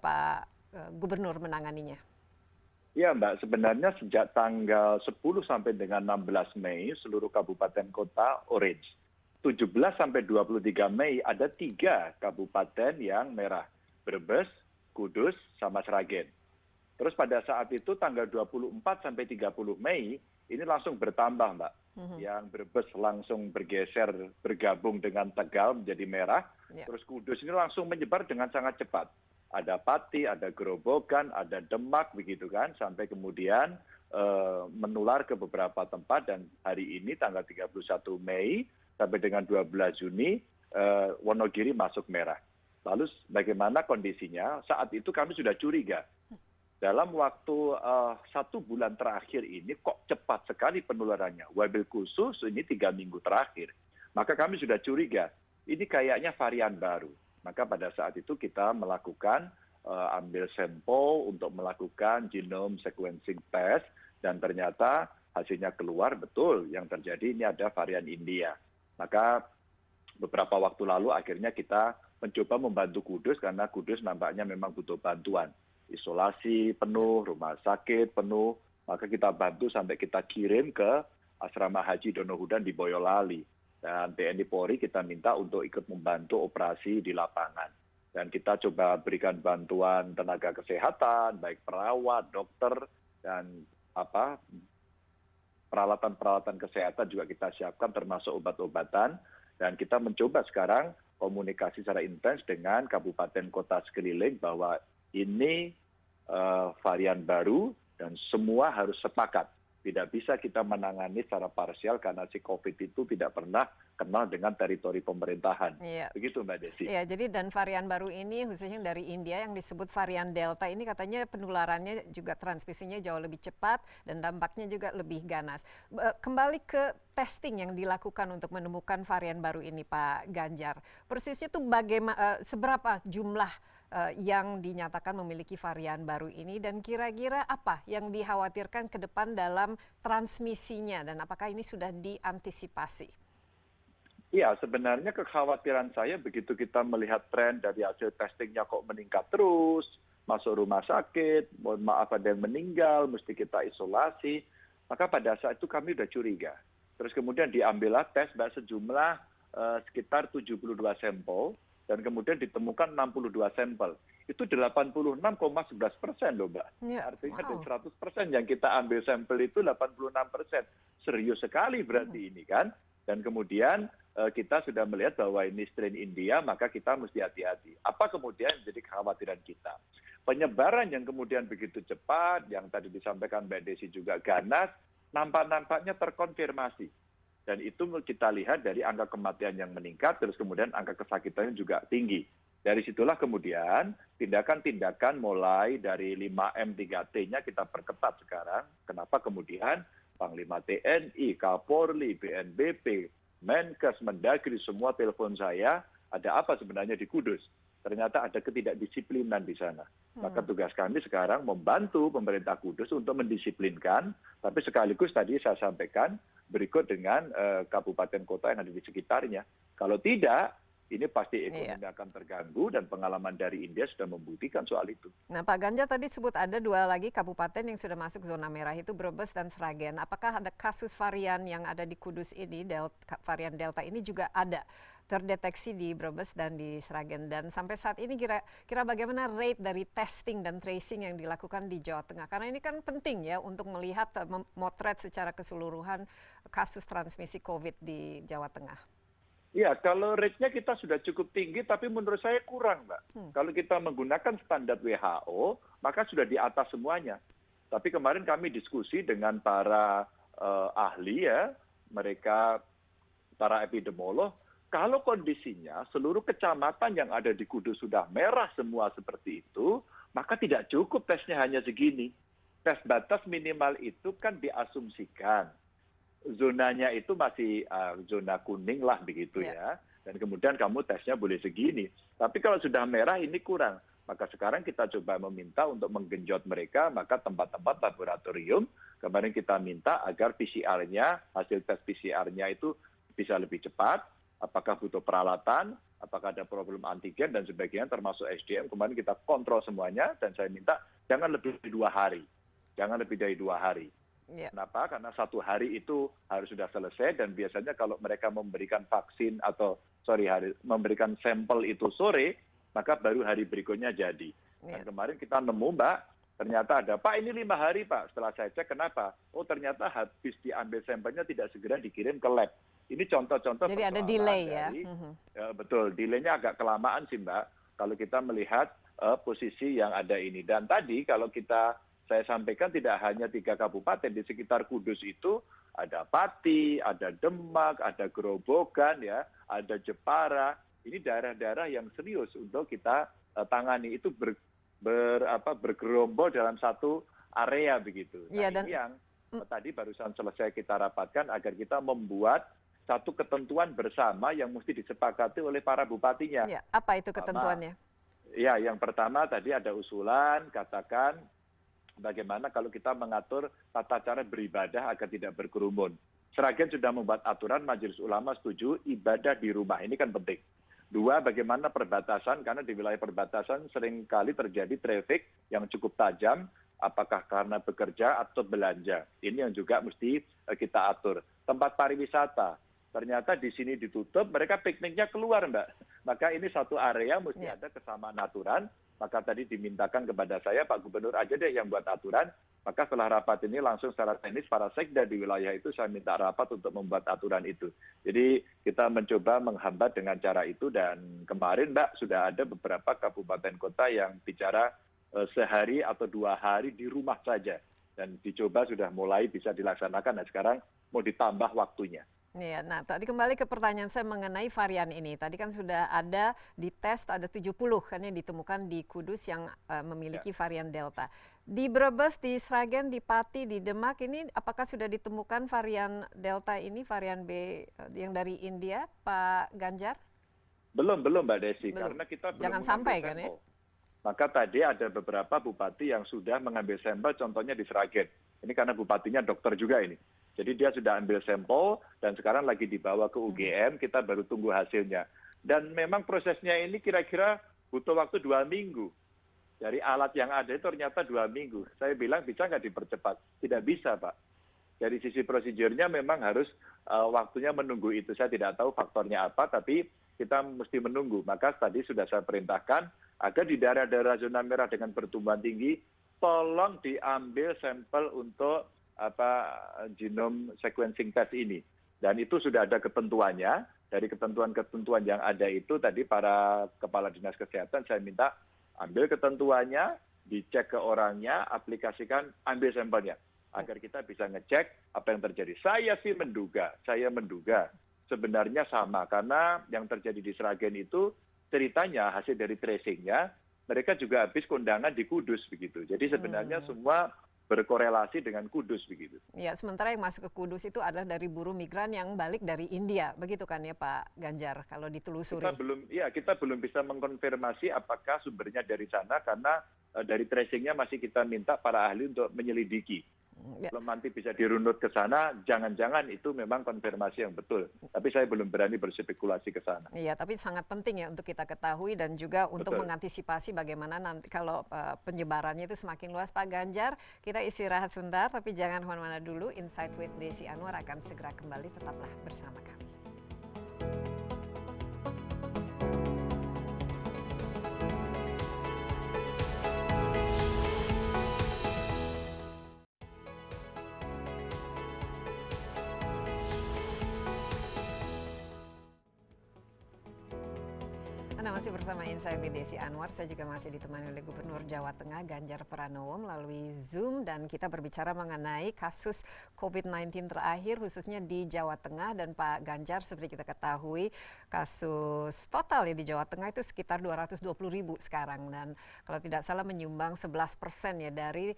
Pak Gubernur menanganinya. Ya Mbak, sebenarnya sejak tanggal 10 sampai dengan 16 Mei seluruh kabupaten kota orange. 17 sampai 23 Mei ada 3 kabupaten yang merah. Brebes, Kudus, sama Sragen. Terus pada saat itu tanggal 24 sampai 30 Mei ini langsung bertambah Mbak. Yang Brebes langsung bergeser bergabung dengan Tegal menjadi merah. Terus Kudus ini langsung menyebar dengan sangat cepat. Ada Pati, ada Gerobogan, ada Demak begitu kan, sampai kemudian menular ke beberapa tempat, dan hari ini tanggal 31 Mei sampai dengan 12 Juni Wonogiri masuk merah. Lalu bagaimana kondisinya? Saat itu kami sudah curiga. Dalam waktu 1 bulan terakhir ini kok cepat sekali penularannya. Wabil khusus ini 3 minggu terakhir. Maka kami sudah curiga, ini kayaknya varian baru. Maka pada saat itu kita melakukan ambil sampel untuk melakukan genome sequencing test, dan ternyata hasilnya keluar betul yang terjadi ini ada varian India. Maka beberapa waktu lalu akhirnya kita mencoba membantu Kudus, karena Kudus nampaknya memang butuh bantuan. Isolasi penuh, rumah sakit penuh, maka kita bantu sampai kita kirim ke Asrama Haji Donohudan di Boyolali. Dan TNI Polri kita minta untuk ikut membantu operasi di lapangan. Dan kita coba berikan bantuan tenaga kesehatan, baik perawat, dokter, dan peralatan-peralatan kesehatan juga kita siapkan, termasuk obat-obatan. Dan kita mencoba sekarang komunikasi secara intens dengan kabupaten kota sekeliling bahwa ini varian baru dan semua harus sepakat. Tidak bisa kita menangani secara parsial karena si COVID itu tidak pernah kenal dengan teritori pemerintahan. Begitu Mbak Desi. Iya, jadi dan varian baru ini khususnya dari India yang disebut varian Delta ini katanya penularannya juga transmisinya jauh lebih cepat dan dampaknya juga lebih ganas. Kembali ke testing yang dilakukan untuk menemukan varian baru ini Pak Ganjar. Persisnya tuh bagaimana, seberapa jumlah yang dinyatakan memiliki varian baru ini, dan kira-kira apa yang dikhawatirkan ke depan dalam transmisinya, dan apakah ini sudah diantisipasi? Iya, sebenarnya kekhawatiran saya begitu kita melihat tren dari hasil testingnya kok meningkat terus, masuk rumah sakit, mohon maaf ada yang meninggal, mesti kita isolasi. Maka pada saat itu kami sudah curiga. Terus kemudian diambillah tes Mbak sejumlah sekitar 72 sampel dan kemudian ditemukan 62 sampel. Itu 86,11% loh Mbak. Ya, Artinya wow. dari 100% yang kita ambil sampel itu 86%. Serius sekali berarti ini kan. Dan kemudian kita sudah melihat bahwa ini strain India, maka kita mesti hati-hati. Apa kemudian jadi kekhawatiran kita? Penyebaran yang kemudian begitu cepat, yang tadi disampaikan Mbak Desi juga ganas, nampak-nampaknya terkonfirmasi. Dan itu kita lihat dari angka kematian yang meningkat, terus kemudian angka kesakitannya juga tinggi. Dari situlah kemudian tindakan-tindakan mulai dari 5M 3T-nya kita perketat sekarang. Kenapa kemudian Panglima TNI, Kapolri, BNPB, Menkes, Mendagri, semua telepon saya, ada apa sebenarnya di Kudus? Ternyata ada ketidakdisiplinan di sana. Maka tugas kami sekarang membantu pemerintah Kudus untuk mendisiplinkan, tapi sekaligus tadi saya sampaikan berikut dengan kabupaten kota yang ada di sekitarnya. Kalau tidak, ini pasti ekonomi akan terganggu dan pengalaman dari India sudah membuktikan soal itu. Nah, Pak Ganjar tadi sebut ada 2 lagi kabupaten yang sudah masuk zona merah, itu Brebes dan Sragen. Apakah ada kasus varian yang ada di Kudus ini, varian Delta ini juga ada terdeteksi di Brebes dan di Sragen? Dan sampai saat ini kira bagaimana rate dari testing dan tracing yang dilakukan di Jawa Tengah? Karena ini kan penting ya untuk melihat memotret secara keseluruhan kasus transmisi COVID di Jawa Tengah. Ya, kalau rate-nya kita sudah cukup tinggi, tapi menurut saya kurang, Mbak. Kalau kita menggunakan standar WHO, maka sudah di atas semuanya. Tapi kemarin kami diskusi dengan para ahli ya, mereka para epidemiolog, kalau kondisinya seluruh kecamatan yang ada di Kudus sudah merah semua seperti itu, maka tidak cukup tesnya hanya segini. Tes batas minimal itu kan diasumsikan. Zonanya itu masih zona kuning lah begitu ya. Dan kemudian kamu tesnya boleh segini. Tapi kalau sudah merah ini kurang. Maka sekarang kita coba meminta untuk menggenjot mereka, maka tempat-tempat laboratorium, kemarin kita minta agar PCR-nya, hasil tes PCR-nya itu bisa lebih cepat. Apakah butuh peralatan, apakah ada problem antigen dan sebagainya, termasuk SDM. Kemarin kita kontrol semuanya dan saya minta jangan lebih dari 2 hari. Jangan lebih dari 2 hari. Kenapa? Karena 1 hari itu harus sudah selesai dan biasanya kalau mereka memberikan vaksin atau memberikan sampel itu sore, maka baru hari berikutnya jadi. Dan kemarin kita nemu Mbak, ternyata ada, Pak ini 5 hari Pak. Setelah saya cek kenapa? Oh ternyata habis diambil sampelnya tidak segera dikirim ke lab. Ini contoh-contoh. Jadi ada delay dari, ya? Betul, delaynya agak kelamaan sih Mbak. Kalau kita melihat posisi yang ada ini. Dan tadi kalau saya sampaikan tidak hanya 3 kabupaten di sekitar Kudus itu ada Pati, ada Demak, ada Grobogan ya, ada Jepara. Ini daerah-daerah yang serius untuk kita tangani itu bergerombol dalam satu area begitu. Nah, ini yang tadi barusan selesai kita rapatkan agar kita membuat satu ketentuan bersama yang mesti disepakati oleh para bupatinya. Ya, apa itu ketentuannya? Ya, yang pertama tadi ada usulan katakan bagaimana kalau kita mengatur tata cara beribadah agar tidak berkerumun. Sragen sudah membuat aturan, Majelis Ulama setuju, ibadah di rumah. Ini kan penting. 2, bagaimana perbatasan, karena di wilayah perbatasan seringkali terjadi traffic yang cukup tajam, apakah karena bekerja atau belanja. Ini yang juga mesti kita atur. Tempat pariwisata, ternyata di sini ditutup, mereka pikniknya keluar, Mbak. Maka ini satu area mesti ada kesamaan aturan. Maka tadi dimintakan kepada saya, Pak Gubernur aja deh yang buat aturan. Maka setelah rapat ini langsung secara teknis para sekda di wilayah itu saya minta rapat untuk membuat aturan itu. Jadi kita mencoba menghambat dengan cara itu dan kemarin Mbak sudah ada beberapa kabupaten kota yang bicara sehari atau 2 hari di rumah saja. Dan dicoba sudah mulai bisa dilaksanakan. Nah sekarang mau ditambah waktunya. Iya, nah tadi kembali ke pertanyaan saya mengenai varian ini. Tadi kan sudah ada di tes ada 70 kan yang ditemukan di Kudus yang memiliki varian Delta. Di Brebes, di Sragen, di Pati, di Demak ini apakah sudah ditemukan varian Delta ini, varian B yang dari India, Pak Ganjar? Belum Mbak Desi, karena kita belum Jangan sampai kan ya? Maka tadi ada beberapa bupati yang sudah mengambil sampel, contohnya di Sragen. Ini karena bupatinya dokter juga ini. Jadi dia sudah ambil sampel dan sekarang lagi dibawa ke UGM, kita baru tunggu hasilnya. Dan memang prosesnya ini kira-kira butuh waktu 2 minggu. Dari alat yang ada itu ternyata 2 minggu. Saya bilang bisa nggak dipercepat? Tidak bisa, Pak. Dari sisi prosedurnya memang harus waktunya menunggu itu. Saya tidak tahu faktornya apa, tapi kita mesti menunggu. Maka tadi sudah saya perintahkan agar di daerah-daerah zona merah dengan pertumbuhan tinggi, tolong diambil sampel untuk genome sequencing test ini. Dan itu sudah ada ketentuannya. Dari ketentuan-ketentuan yang ada itu tadi para kepala dinas kesehatan saya minta ambil ketentuannya, dicek ke orangnya, aplikasikan, ambil sampelnya. Agar kita bisa ngecek apa yang terjadi. Saya menduga sebenarnya sama. Karena yang terjadi di Sragen itu ceritanya hasil dari tracingnya, mereka juga habis kondangan di Kudus begitu. Jadi sebenarnya semua berkorelasi dengan Kudus begitu. Ya, sementara yang masuk ke Kudus itu adalah dari buruh migran yang balik dari India, begitu kan ya Pak Ganjar kalau ditelusuri? Kita belum bisa mengkonfirmasi apakah sumbernya dari sana karena dari tracingnya masih kita minta para ahli untuk menyelidiki. Ya. Kalau nanti bisa dirunut ke sana, jangan-jangan itu memang konfirmasi yang betul. Tapi saya belum berani berspekulasi ke sana. Iya, tapi sangat penting ya untuk kita ketahui dan juga untuk mengantisipasi bagaimana nanti kalau penyebarannya itu semakin luas. Pak Ganjar, kita istirahat sebentar, tapi jangan kemana-mana dulu. Insight with Desi Anwar akan segera kembali, tetaplah bersama kami. Anda masih bersama Insight with Desi Anwar. Saya juga masih ditemani oleh Gubernur Jawa Tengah Ganjar Pranowo melalui Zoom, dan kita berbicara mengenai kasus COVID-19 terakhir khususnya di Jawa Tengah. Dan Pak Ganjar, seperti kita ketahui kasus total ya di Jawa Tengah itu sekitar 220.000 sekarang, dan kalau tidak salah menyumbang 11% ya dari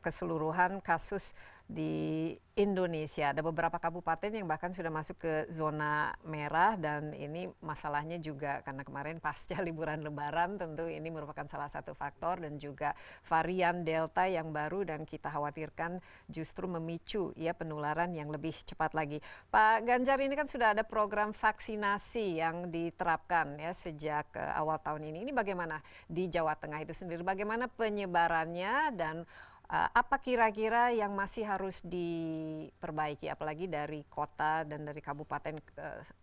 keseluruhan kasus di Indonesia. Ada beberapa kabupaten yang bahkan sudah masuk ke zona merah, dan ini masalahnya juga karena kemarin pasca liburan Lebaran, tentu ini merupakan salah satu faktor, dan juga varian Delta yang baru, dan kita khawatirkan justru memicu ya penularan yang lebih cepat lagi. Pak Ganjar, ini kan sudah ada program vaksinasi yang diterapkan ya sejak awal tahun ini. Ini bagaimana di Jawa Tengah itu sendiri? Bagaimana penyebarannya, dan apa kira-kira yang masih harus diperbaiki, apalagi dari kota dan dari kabupaten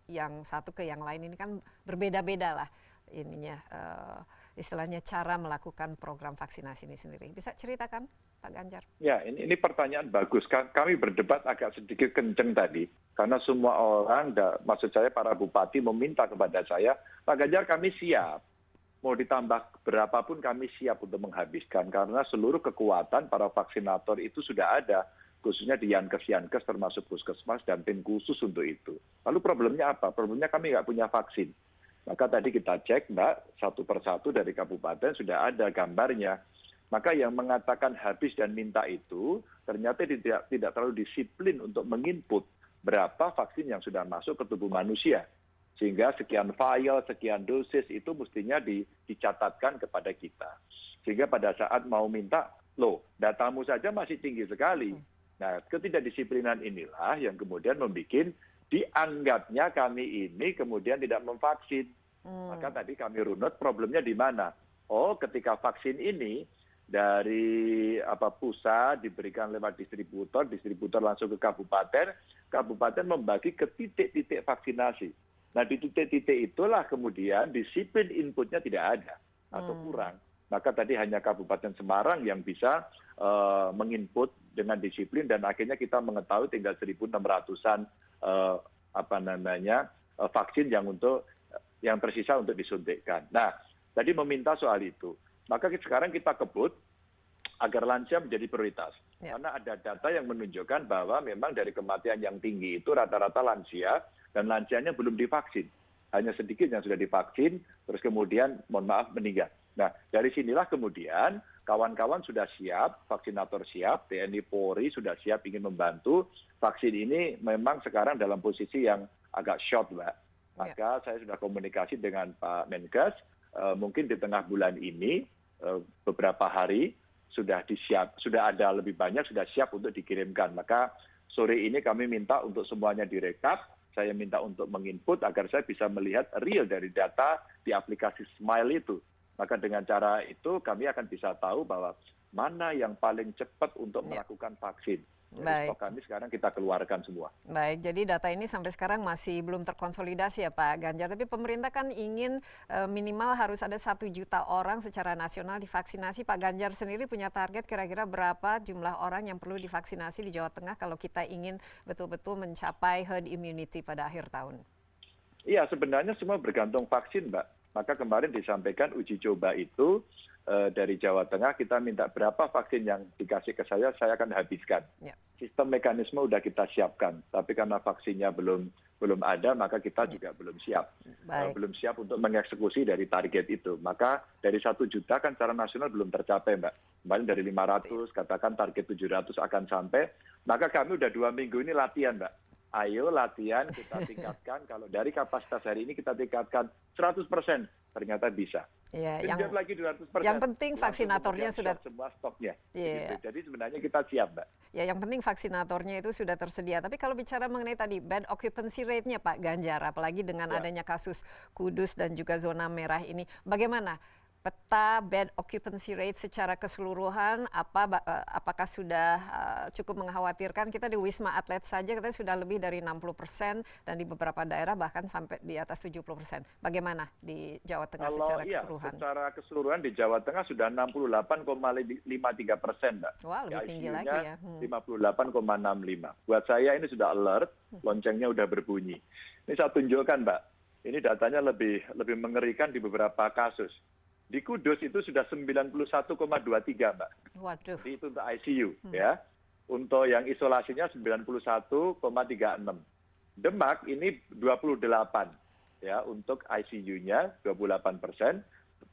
yang satu ke yang lain ini kan berbeda-beda lah ininya, istilahnya cara melakukan program vaksinasi ini sendiri. Bisa ceritakan Pak Ganjar? Ya, ini pertanyaan bagus. Kami berdebat agak sedikit kenceng tadi karena semua orang, maksud saya para bupati meminta kepada saya, Pak Ganjar kami siap. Mau ditambah berapapun kami siap untuk menghabiskan, karena seluruh kekuatan para vaksinator itu sudah ada, khususnya di Yankes termasuk puskesmas dan tim khusus untuk itu. Lalu problemnya apa? Problemnya kami nggak punya vaksin. Maka tadi kita cek, Mbak, satu persatu dari kabupaten sudah ada gambarnya. Maka yang mengatakan habis dan minta itu ternyata tidak terlalu disiplin untuk menginput berapa vaksin yang sudah masuk ke tubuh manusia. Sehingga sekian vial, sekian dosis itu mestinya dicatatkan kepada kita. Sehingga pada saat mau minta, loh datamu saja masih tinggi sekali. Nah, ketidakdisiplinan inilah yang kemudian membuat dianggapnya kami ini kemudian tidak memvaksin. Maka tadi kami runut problemnya di mana. Oh, ketika vaksin ini dari pusat diberikan lewat distributor langsung ke kabupaten membagi ke titik-titik vaksinasi. Nah, di titik-titik itulah kemudian disiplin inputnya tidak ada atau kurang. Maka tadi hanya Kabupaten Semarang yang bisa menginput dengan disiplin, dan akhirnya kita mengetahui tinggal 1.600-an vaksin yang tersisa untuk disuntikkan. Nah, tadi meminta soal itu. Maka sekarang kita kebut agar lansia menjadi prioritas. Ya. Karena ada data yang menunjukkan bahwa memang dari kematian yang tinggi itu rata-rata lansia, dan lansianya belum divaksin. Hanya sedikit yang sudah divaksin, terus kemudian mohon maaf meninggal. Nah, dari sinilah kemudian kawan-kawan sudah siap, vaksinator siap, TNI Polri sudah siap ingin membantu. Vaksin ini memang sekarang dalam posisi yang agak short, Mbak. Maka saya sudah komunikasi dengan Pak Menkes, mungkin di tengah bulan ini, beberapa hari sudah ada lebih banyak, sudah siap untuk dikirimkan. Maka sore ini kami minta untuk semuanya direkap. Saya minta untuk menginput agar saya bisa melihat real dari data di aplikasi Smile itu. Maka dengan cara itu kami akan bisa tahu bahwa mana yang paling cepat untuk melakukan vaksin. Jadi stok kami sekarang kita keluarkan semua. Baik, jadi data ini sampai sekarang masih belum terkonsolidasi ya Pak Ganjar. Tapi pemerintah kan ingin minimal harus ada 1 juta orang secara nasional divaksinasi. Pak Ganjar sendiri punya target kira-kira berapa jumlah orang yang perlu divaksinasi di Jawa Tengah kalau kita ingin betul-betul mencapai herd immunity pada akhir tahun? Iya, sebenarnya semua bergantung vaksin, Mbak. Maka kemarin disampaikan uji coba itu dari Jawa Tengah kita minta berapa vaksin yang dikasih ke saya akan habiskan. Ya. Sistem mekanisme udah kita siapkan, tapi karena vaksinnya belum ada, maka kita juga belum siap. Belum siap untuk mengeksekusi dari target itu. Maka dari 1 juta kan secara nasional belum tercapai, Mbak. Kemarin dari 500, katakan target 700 akan sampai. Maka kami udah 2 minggu ini latihan, Mbak. Ayo latihan kita tingkatkan, kalau dari kapasitas hari ini kita tingkatkan 100%, ternyata bisa. Ya, lagi 200%. Yang penting vaksinatornya sudah semua stoknya. Yeah. Gitu. Jadi sebenarnya kita siap, Mbak. Ya, yang penting vaksinatornya itu sudah tersedia. Tapi kalau bicara mengenai tadi bed occupancy rate-nya Pak Ganjar, apalagi dengan adanya kasus Kudus dan juga zona merah ini, bagaimana peta bed occupancy rate secara keseluruhan? Apakah sudah cukup mengkhawatirkan? Kita di Wisma Atlet saja kita sudah lebih dari 60% dan di beberapa daerah bahkan sampai di atas 70%. Bagaimana di Jawa Tengah secara keseluruhan? Secara keseluruhan di Jawa Tengah sudah 68,53%, Mbak. Wah, lebih tinggi lagi ya. 58,65. Buat saya ini sudah alert, loncengnya udah berbunyi. Ini saya tunjukkan, Mbak. Ini datanya lebih mengerikan di beberapa kasus. Di Kudus itu sudah 91,23, Mbak. Waduh. Jadi itu untuk ICU, ya. Untuk yang isolasinya 91,36. Demak ini 28, ya, untuk ICU-nya 28%,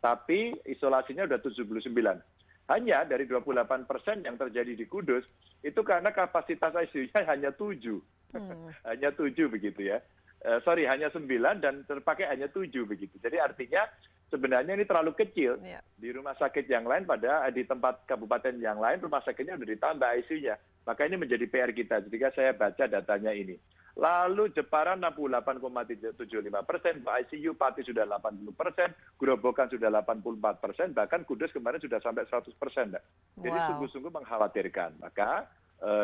tapi isolasinya sudah 79. Hanya dari 28% yang terjadi di Kudus, itu karena kapasitas ICU-nya hanya 7. Hanya 7 begitu ya. Hanya 9 dan terpakai hanya 7 begitu. Jadi artinya sebenarnya ini terlalu kecil. Di rumah sakit yang lain, di tempat kabupaten yang lain, rumah sakitnya sudah ditambah ICU-nya. Maka ini menjadi PR kita ketika saya baca datanya ini. Lalu Jepara 68,75%, ICU Pati sudah 80%, Grobogan sudah 84%, bahkan Kudus kemarin sudah sampai 100%. Jadi sungguh-sungguh mengkhawatirkan. Maka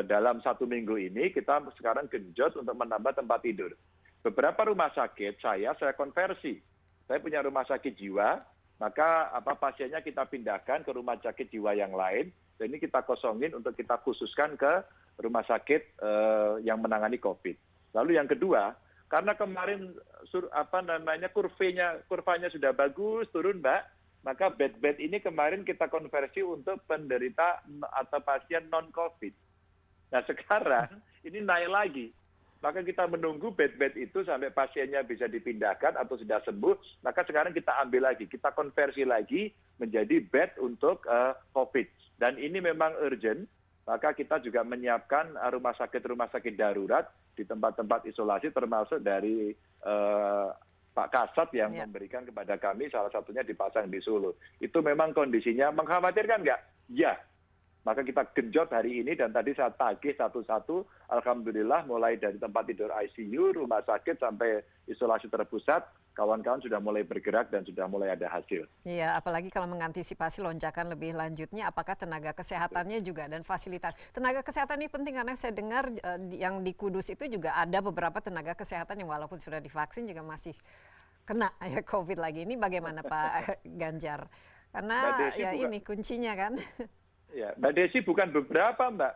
dalam 1 minggu ini kita sekarang genjot untuk menambah tempat tidur. Beberapa rumah sakit saya konversi. Saya punya rumah sakit jiwa, maka pasiennya kita pindahkan ke rumah sakit jiwa yang lain, dan ini kita kosongin untuk kita khususkan ke rumah sakit yang menangani COVID. Lalu yang kedua, karena kemarin kurvanya sudah bagus turun, Mbak, maka bed-bed ini kemarin kita konversi untuk penderita atau pasien non-COVID. Nah sekarang ini naik lagi. Maka kita menunggu bed-bed itu sampai pasiennya bisa dipindahkan atau sudah sembuh, maka sekarang kita ambil lagi, kita konversi lagi menjadi bed untuk COVID. Dan ini memang urgent, maka kita juga menyiapkan rumah sakit darurat di tempat-tempat isolasi, termasuk dari Pak Kasat yang memberikan kepada kami, salah satunya dipasang di Solo. Itu memang kondisinya mengkhawatirkan nggak? Ya. Maka kita genjot hari ini dan tadi saya tagih satu-satu, alhamdulillah mulai dari tempat tidur ICU, rumah sakit sampai isolasi terpusat, kawan-kawan sudah mulai bergerak dan sudah mulai ada hasil. Iya, apalagi kalau mengantisipasi lonjakan lebih lanjutnya, apakah tenaga kesehatannya juga dan fasilitas. Tenaga kesehatan ini penting karena saya dengar yang di Kudus itu juga ada beberapa tenaga kesehatan yang walaupun sudah divaksin juga masih kena ya COVID lagi. Ini bagaimana Pak Ganjar? Karena ya ini kuncinya kan. Ya, Mbak Desi bukan beberapa, Mbak.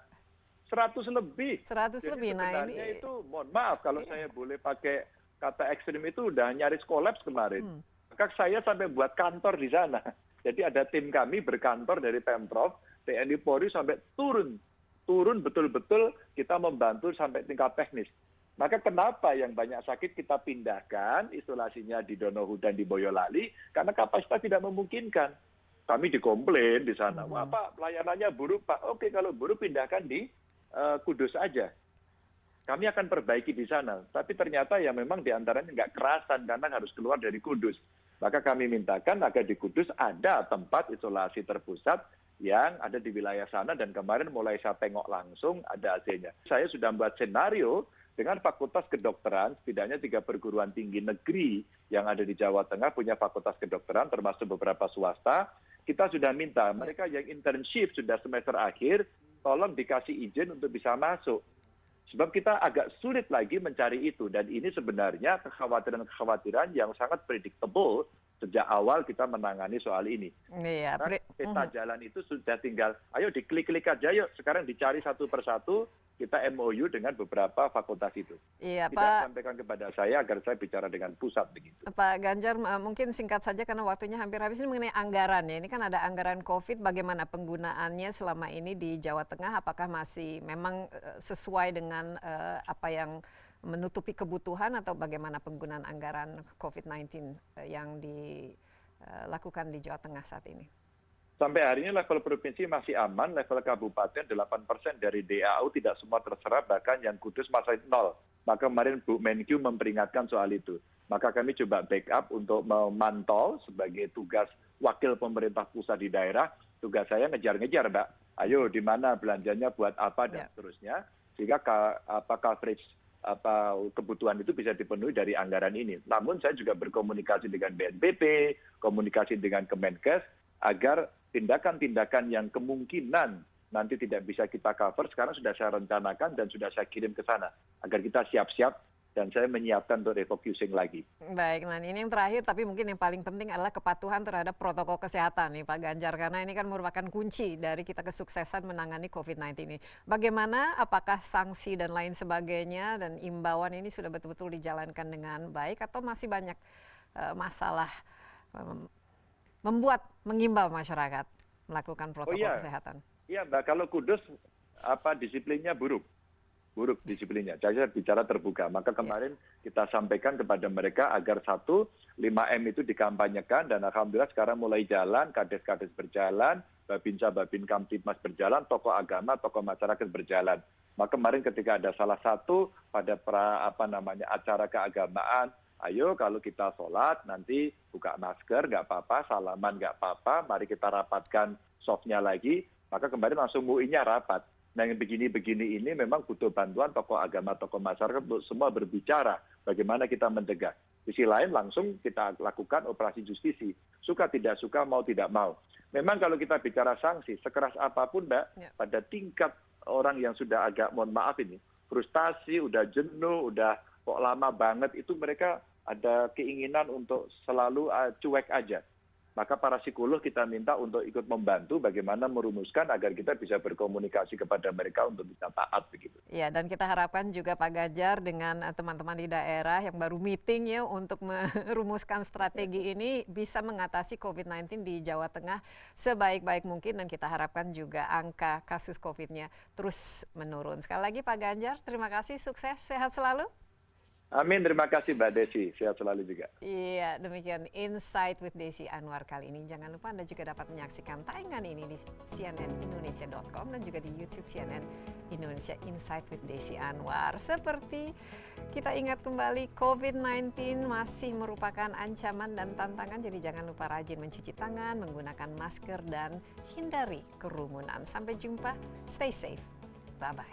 100 lebih. 100 Jadi lebih. Nah, ini itu mohon maaf kalau saya boleh pakai kata ekstrim itu udah nyaris kolaps kemarin. Maka saya sampai buat kantor di sana. Jadi ada tim kami berkantor dari Pemprov, TNI Polri sampai turun betul-betul kita membantu sampai tingkat teknis. Maka kenapa yang banyak sakit kita pindahkan isolasinya di Donohu dan di Boyolali karena kapasitas tidak memungkinkan. Kami dikomplain di sana, wah Pak pelayanannya buruk Pak. Oke kalau buruk pindahkan di Kudus aja. Kami akan perbaiki di sana. Tapi ternyata ya memang diantaranya nggak kerasan karena harus keluar dari Kudus. Maka kami mintakan agar di Kudus ada tempat isolasi terpusat yang ada di wilayah sana dan kemarin mulai saya tengok langsung ada hasilnya. Saya sudah membuat senario dengan fakultas kedokteran, setidaknya 3 perguruan tinggi negeri yang ada di Jawa Tengah punya fakultas kedokteran, termasuk beberapa swasta, kita sudah minta mereka yang internship sudah semester akhir, tolong dikasih izin untuk bisa masuk. Sebab kita agak sulit lagi mencari itu, dan ini sebenarnya kekhawatiran-kekhawatiran yang sangat predictable sejak awal kita menangani soal ini. Iya, Karena peta jalan itu sudah tinggal, ayo diklik-klik aja yuk, sekarang dicari satu persatu, kita MOU dengan beberapa fakultas itu. iya, Tidak Pak. sampaikan kepada saya agar saya bicara dengan pusat begitu. Pak Ganjar, mungkin singkat saja karena waktunya hampir habis, ini mengenai anggaran ya. Ini kan ada anggaran COVID, bagaimana penggunaannya selama ini di Jawa Tengah? Apakah masih memang sesuai dengan apa yang menutupi kebutuhan, atau bagaimana penggunaan anggaran COVID-19 yang dilakukan di Jawa Tengah saat ini? Sampai hari ini level provinsi masih aman, level kabupaten 8% dari DAU tidak semua terserap, bahkan yang Kudus masih 0. Maka kemarin Bu Menkyu memperingatkan soal itu. Maka kami coba backup untuk memantau sebagai tugas wakil pemerintah pusat di daerah. Tugas saya ngejar-ngejar, Mbak. Ayo, di mana belanjanya, buat apa, dan seterusnya. Sehingga coverage kebutuhan itu bisa dipenuhi dari anggaran ini. Namun saya juga berkomunikasi dengan BNPB, komunikasi dengan Kemenkes, agar tindakan-tindakan yang kemungkinan nanti tidak bisa kita cover, sekarang sudah saya rencanakan dan sudah saya kirim ke sana, agar kita siap-siap, dan saya menyiapkan untuk refocusing lagi. Baik, nah ini yang terakhir, tapi mungkin yang paling penting adalah kepatuhan terhadap protokol kesehatan nih Pak Ganjar, karena ini kan merupakan kunci dari kita kesuksesan menangani COVID-19 ini. Bagaimana, apakah sanksi dan lain sebagainya dan imbauan ini sudah betul-betul dijalankan dengan baik, atau masih banyak masalah mengimbau masyarakat melakukan protokol kesehatan? Iya Mbak, kalau Kudus disiplinnya buruk disiplinnya. Saya bicara terbuka. Maka kemarin kita sampaikan kepada mereka agar 5M itu dikampanyekan, dan alhamdulillah sekarang mulai jalan, kades-kades berjalan, Babinsa, Babin Kamtipmas berjalan, tokoh agama, tokoh masyarakat berjalan. Maka kemarin ketika ada salah satu pada acara keagamaan, ayo kalau kita sholat nanti buka masker, nggak apa-apa, salaman nggak apa-apa, mari kita rapatkan softnya lagi. Maka kemarin langsung MUI-nya rapat. Nah yang begini-begini ini memang butuh bantuan tokoh agama, tokoh masyarakat untuk semua berbicara bagaimana kita mencegah. Di sisi lain langsung kita lakukan operasi justisi. Suka tidak suka, mau tidak mau. Memang kalau kita bicara sanksi, sekeras apapun Mbak, pada tingkat orang yang sudah agak, mohon maaf ini, frustasi, udah jenuh, udah kok lama banget, itu mereka ada keinginan untuk selalu cuek aja. Maka para psikolog kita minta untuk ikut membantu bagaimana merumuskan agar kita bisa berkomunikasi kepada mereka untuk bisa taat begitu. Ya, dan kita harapkan juga Pak Ganjar dengan teman-teman di daerah yang baru meeting ya untuk merumuskan strategi ini bisa mengatasi COVID-19 di Jawa Tengah sebaik-baik mungkin, dan kita harapkan juga angka kasus COVID-nya terus menurun. Sekali lagi Pak Ganjar, terima kasih, sukses, sehat selalu. Amin, terima kasih Mbak Desi, sehat selalu juga. Iya, demikian Insight with Desi Anwar kali ini. Jangan lupa Anda juga dapat menyaksikan tayangan ini di cnnindonesia.com dan juga di YouTube CNN Indonesia Insight with Desi Anwar. Seperti kita ingat kembali, COVID-19 masih merupakan ancaman dan tantangan, jadi jangan lupa rajin mencuci tangan, menggunakan masker, dan hindari kerumunan. Sampai jumpa, stay safe, bye-bye.